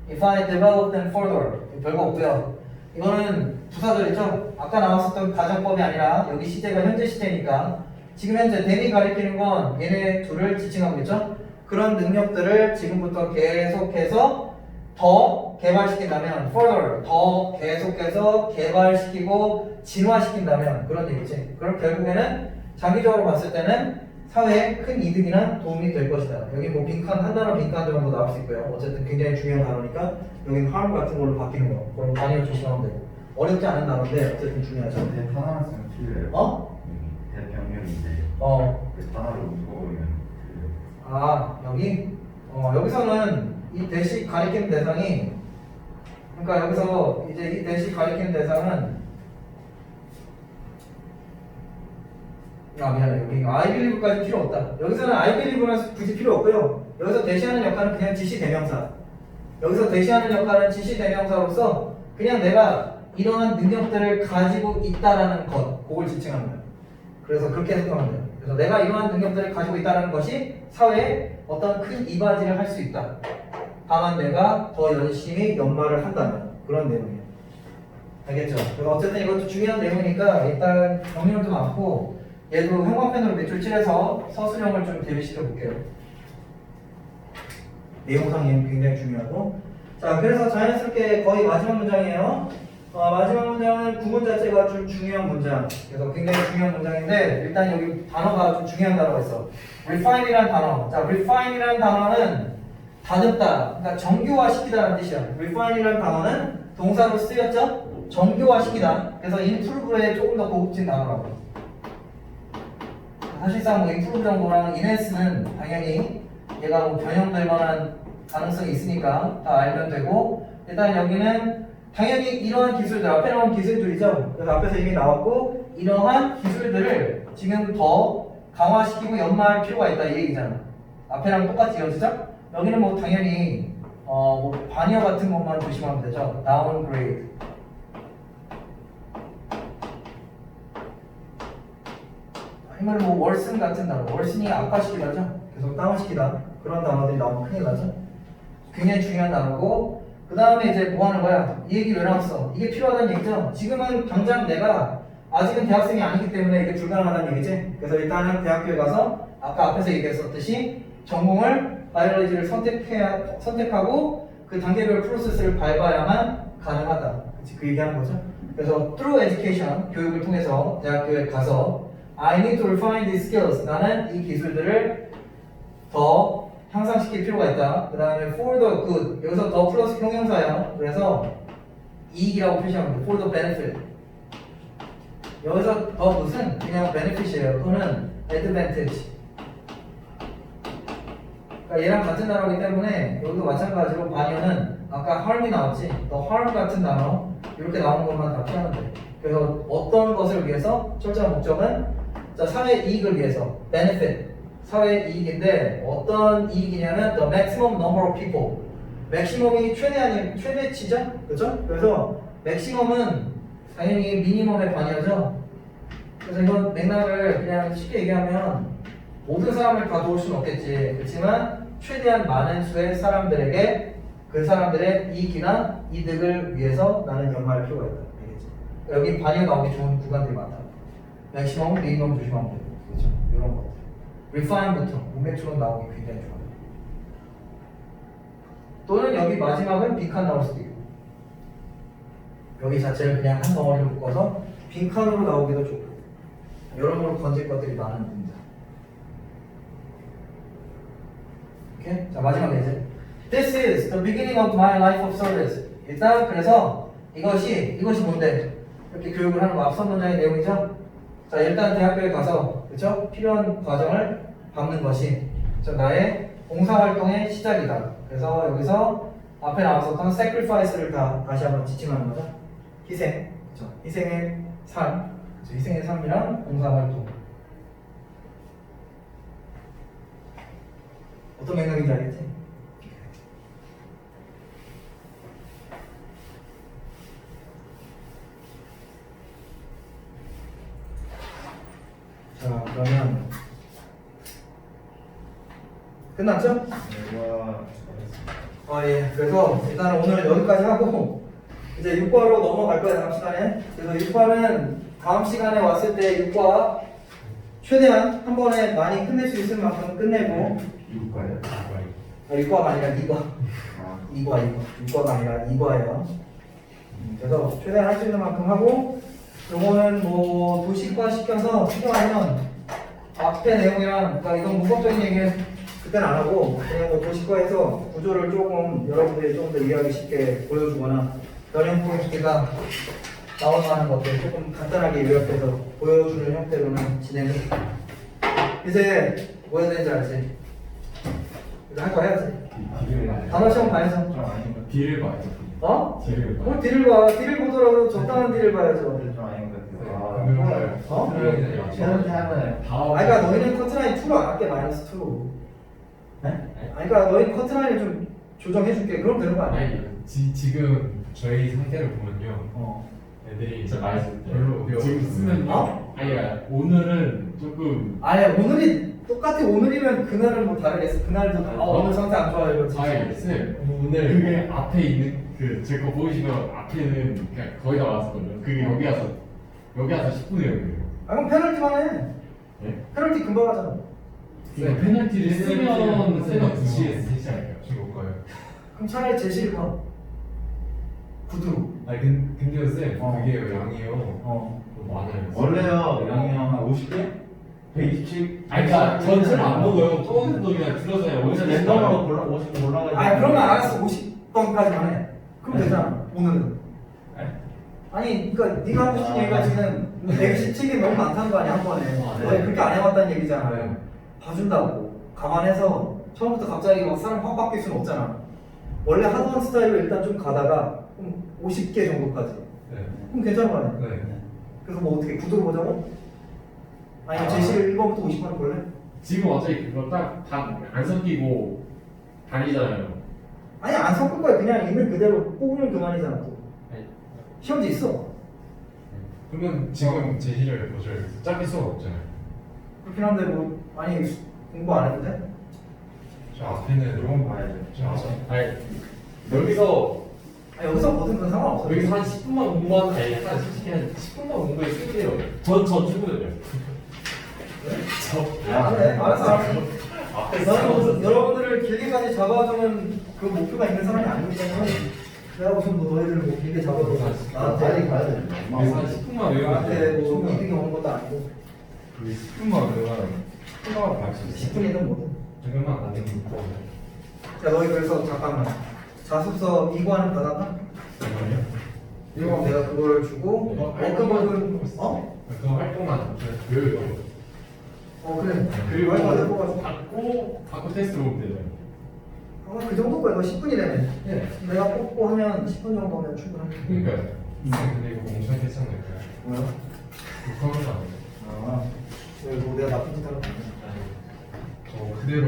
If I develop them further. 별거 없고요. 이거는 부사절이죠. 아까 나왔었던 가정법이 아니라 여기 시제가 현재 시제니까 지금 현재 them이 가리키는 건 얘네 둘을 지칭하고 있죠. 그런 능력들을 지금부터 계속해서 더 개발시킨다면 further 더 계속해서 개발시키고 진화시킨다면 그런 얘기지. 그럼 결국에는 장기적으로 봤을 때는 사회에 큰 이득이나 도움이 될 것이다. 여기 뭐 빈칸 한 단어 빈칸 정도 나올 수 있고요. 어쨌든 굉장히 중요한 단어니까 여기는 harm 같은 걸로 바뀌는 거. 그럼 단위를 조심하면 되고 어렵지 않은 단어인데 어쨌든 중요하죠. 근데 하나만 쓰면 틀려요. 어? 대병명인데 어. 그 단어로 묶어보면 틀려요. 아 여기? 여기서는 이 대시 가리키는 대상이 그러니까 여기서 이제 이 대시 가리키는 대상은 미안해 여기 I believe까지 필요 없다. 여기서는 I believe는 굳이 필요 없고요. 여기서 대시하는 역할은 그냥 지시 대명사. 여기서 대시하는 역할은 지시 대명사로서 그냥 내가 이러한 능력들을 가지고 있다라는 것, 그걸 지칭하는 거예요. 그래서 그렇게 해석하면 돼요. 그래서 내가 이러한 능력들을 가지고 있다는 것이 사회에 어떤 큰 이바지를 할 수 있다. 다만 내가 더 열심히 연말을 한다면 그런 내용이에요. 알겠죠? 그래서 어쨌든 이것도 중요한 내용이니까 일단 정리도 많고 얘도 형광펜으로 몇 줄 칠해서 서술형을 좀 대비시켜 볼게요. 내용상이 굉장히 중요하고 자 그래서 자연스럽게 거의 마지막 문장이에요. 마지막 문장은 구문 자체가 좀 중요한 문장 그래서 굉장히 중요한 문장인데 일단 여기 단어가 좀 중요한 단어가 있어. refine이라는 단어. 자 refine이라는 단어는 다듬다 그러니까 정교화시키다라는 뜻이야. refine이라는 단어는 동사로 쓰였죠? 정교화시키다. 그래서 improve에 조금 더 고급진 단어라고. 사실상 뭐 improve 정도랑 enhance는 당연히 얘가 뭐 변형될 만한 가능성이 있으니까 다 알면 되고 일단 여기는 당연히 이러한 기술들 앞에 나온 기술들이죠. 그래서 앞에서 이미 나왔고 이러한 기술들을 지금 더 강화시키고 연마할 필요가 있다 이 얘기잖아. 앞에랑 똑같이 이어지죠? 여기는 뭐 당연히 뭐 반이어 같은 것만 조심하면 되죠. downgrade 아니면 뭐 worsen 같은 단어 worsen이 악화시키다죠. 계속 다운시키다 그런 단어들이 나오면 큰일 나죠. 굉장히 중요한 단어고 그 다음에 이제 뭐 하는 거야? 이 얘기 왜 나왔어? 이게 필요하다는 얘기죠. 지금은 당장 내가 아직은 대학생이 아니기 때문에 이게 불가능하다는 얘기지. 그래서 일단은 대학교에 가서 아까 앞에서 얘기했었듯이 전공을 바이올로지를 선택하고 그 단계별 프로세스를 밟아야만 가능하다. 그치? 그 얘기하는 거죠. 그래서 through education 교육을 통해서 대학교에 가서 I need to refine these skills. 나는 이 기술들을 더 향상시킬 필요가 있다. 그 다음에 for the good. 여기서 더 플러스 형용사예요. 그래서 이익이라고 표시하면 돼. for the benefit. 여기서 더 무슨 그냥 benefit이에요. 또는 advantage. 그러니까 얘랑 같은 단어이기 때문에 여기도 마찬가지로 반이어는 아까 harm이 나왔지. 더 harm 같은 단어 이렇게 나오는 것만 다 피하면 돼. 그래서 어떤 것을 위해서 철저한 목적은 자 사회 이익을 위해서 benefit. 사회 이익인데 어떤 이익이냐면 the maximum number of people. maximum이 최대치죠, 그렇죠? 그래서 maximum은 당연히 미니멈의 반이죠. 그래서 이건 맥락을 그냥 쉽게 얘기하면 모든 사람을 다 도울 수는 없겠지. 그렇지만 최대한 많은 수의 사람들에게 그 사람들의 이익이나 이득을 위해서 나는 연마할 필요가 있다. 알겠지? 여기 반이 나오기 좋은 구간들이 많다. maximum, 미니멈 조심하면 돼요. 그렇죠? 이런 거. refine부터 문맥처럼 나오기 굉장히 좋아요. 또는 여기 마지막은 빈칸 나올 수도 있고 여기 자체를 그냥 한 덩어리로 묶어서 빈칸으로 나오기도 좋고 여러모로 건질 것들이 많은 문장. 오케이? 자 마지막에 이제 This is the beginning of my life of service. 일단 그래서 이것이 뭔데? 이렇게 교육을 하는 거 앞선 문장의 내용이죠? 자 일단 대학교에 가서 그렇죠? 필요한 과정을 밟는 것이 나의 봉사활동의 시작이다. 그래서 여기서 앞에 나왔었던 sacrifice를 다시 한번 지칭하는 거죠. 희생, 그렇죠? 희생의 삶, 그렇죠? 희생의 삶이랑 봉사활동. 어떤 맥락인지 알겠지? 자 그러면 끝났죠? 예. 그래서 일단 오늘은 여기까지 하고 이제 6과로 넘어갈 거예요 다음 시간에. 그래서 6과는 다음 시간에 왔을 때 6과 최대한 한 번에 많이 끝낼 수 있을 만큼 끝내고 6과가 아니라 2과 6과가 아니라 2과예요. 그래서 최대한 할 수 있는 만큼 하고 요거는 뭐 도식화 시켜서 필요하면 앞에 내용이랑 그러니까 이건 문법적인 얘기는 그때는 안 하고 그냥 뭐 도식화해서 구조를 조금 여러분들이 조금 더 이해하기 쉽게 보여주거나 변형 포인트가 나올 만한 것들 조금 간단하게 요약해서 보여주는 형태로는 진행을 이제 뭐 해야 되는지 알지? 할 거 해야지. D를 봐야죠. 단어 시험 봐야죠. 좀 아닌 것 D를 봐야죠. 어? D를 뭘 D를 봐. D를 보더라도 적당한 D를 봐야죠. 좀 아닌 것 같아요. 네. 어? 저한테 하면 다음. 아니, 그러니까 너희는 커트라인 2로 안 할게, 마이너스 2로. 네? 아니, 그러니까 너희 커트라인을 좀 조정해줄게. 그럼 되는 거 아니야? 아니 지금 저희 상태를 보면요 어. 애들이 진짜 많이 쓸 때. 별로 지금 쓰면요 어? 아니 오늘은 조금 아니, 오늘이 똑같아. 오늘이면 그날은 뭐 다르겠어. 그날도 오늘 상태 안 좋아요. 이러지. 아니 쌤 오늘 그게 앞에 있는 그 제 거 보이시면 앞에는 그냥 거의 다 왔었거든요 그게 여기 와서 10분의 0이에요 아, 그럼 페널티만 해. 네? 페널티 금방 하잖아. 쌤 페널티를 쓰면 쌤은 2시에 되지 않을까요? 지금 못 가요. 그럼 차라리 제시를 봐. 구두로. 아니 근데요 쌤 그게 양이요 어. 너무 많아요 원래요 양이 한 50개? 127? 아니 그니까 전체를 안 먹어요 조금도 그냥 줄여서 해요 여기서 랜덤으로 골라 50 올라가지고 아, 그러면 알았어. 50번까지만 해. 그럼 네. 되잖아. 오늘은. 아니, 그러니까 네가 하고 싶은 얘기가 지금 117개 너무 많다는 거 아니야, 한 번에. 아, 네. 너희 그렇게 안 해봤다는 얘기잖아. 네. 봐준다고. 감안해서 처음부터 갑자기 막 사람 확 바뀔 수는 없잖아. 원래 하던 스타일로 일단 좀 가다가 50개 정도까지. 네. 그럼 괜찮은 거 아니야? 네. 그래서 뭐 어떻게 구도로 보자고? 아니면 제시를 1번부터 50번 볼래? 지금 어차피 그거 딱 다 안 섞이고 다니잖아요. 아니, 안 섞을 거야. 그냥 있는 그대로 뽑으면 그만이잖아, 또. 아니, 시험지 있어. 그러면 지금 제시를 보셔야 짧게 수가 없잖아요. 그렇긴 한데 뭐 아니 공부 안 해도 돼? 저 앞에는 이건 봐야죠. 아니 여기서 여기서 보든 그건 상관없어. 여기서 한 10분만 공부하면 아니 한 솔직히 한 10분만 공부해 쓰게요. 전 충분해요. 그래, 알았어. 앞에서 여러분들을 길게까지 잡아주는 그 목표가 있는 사람이 아니기 때문에 내가 무슨 뭐 너희들 뭐 길게 잡아도 빨리 나한테 가야 돼. 그래서 한 10분만 외우면 나한테 돼요. 뭐 이득이 오는 것도 아니고 10분만 외우면 생각을 할수 있어. 10분이든 뭐든. 잠깐만 안 되는 거. 자, 너희 그래서 잠깐만 자습서 2과는 받았나? 이거 내가 그거를 주고 워크북은 그 활동만 외워요. 그래. 그리고 얼마나 뽑아줘. 받고 테스트로 오면 되잖아요. 그 정도 거야. 너 10분이라며. 네. 내가 뽑고 하면 10분 정도면 충분해. 그러니까 근데 이거 멍청이 테스트 하는 거야. 뭐야? 그거 하는 거 아니에요? 뭐 내가 나쁜 짓 하는 거 아니야? 저 그대로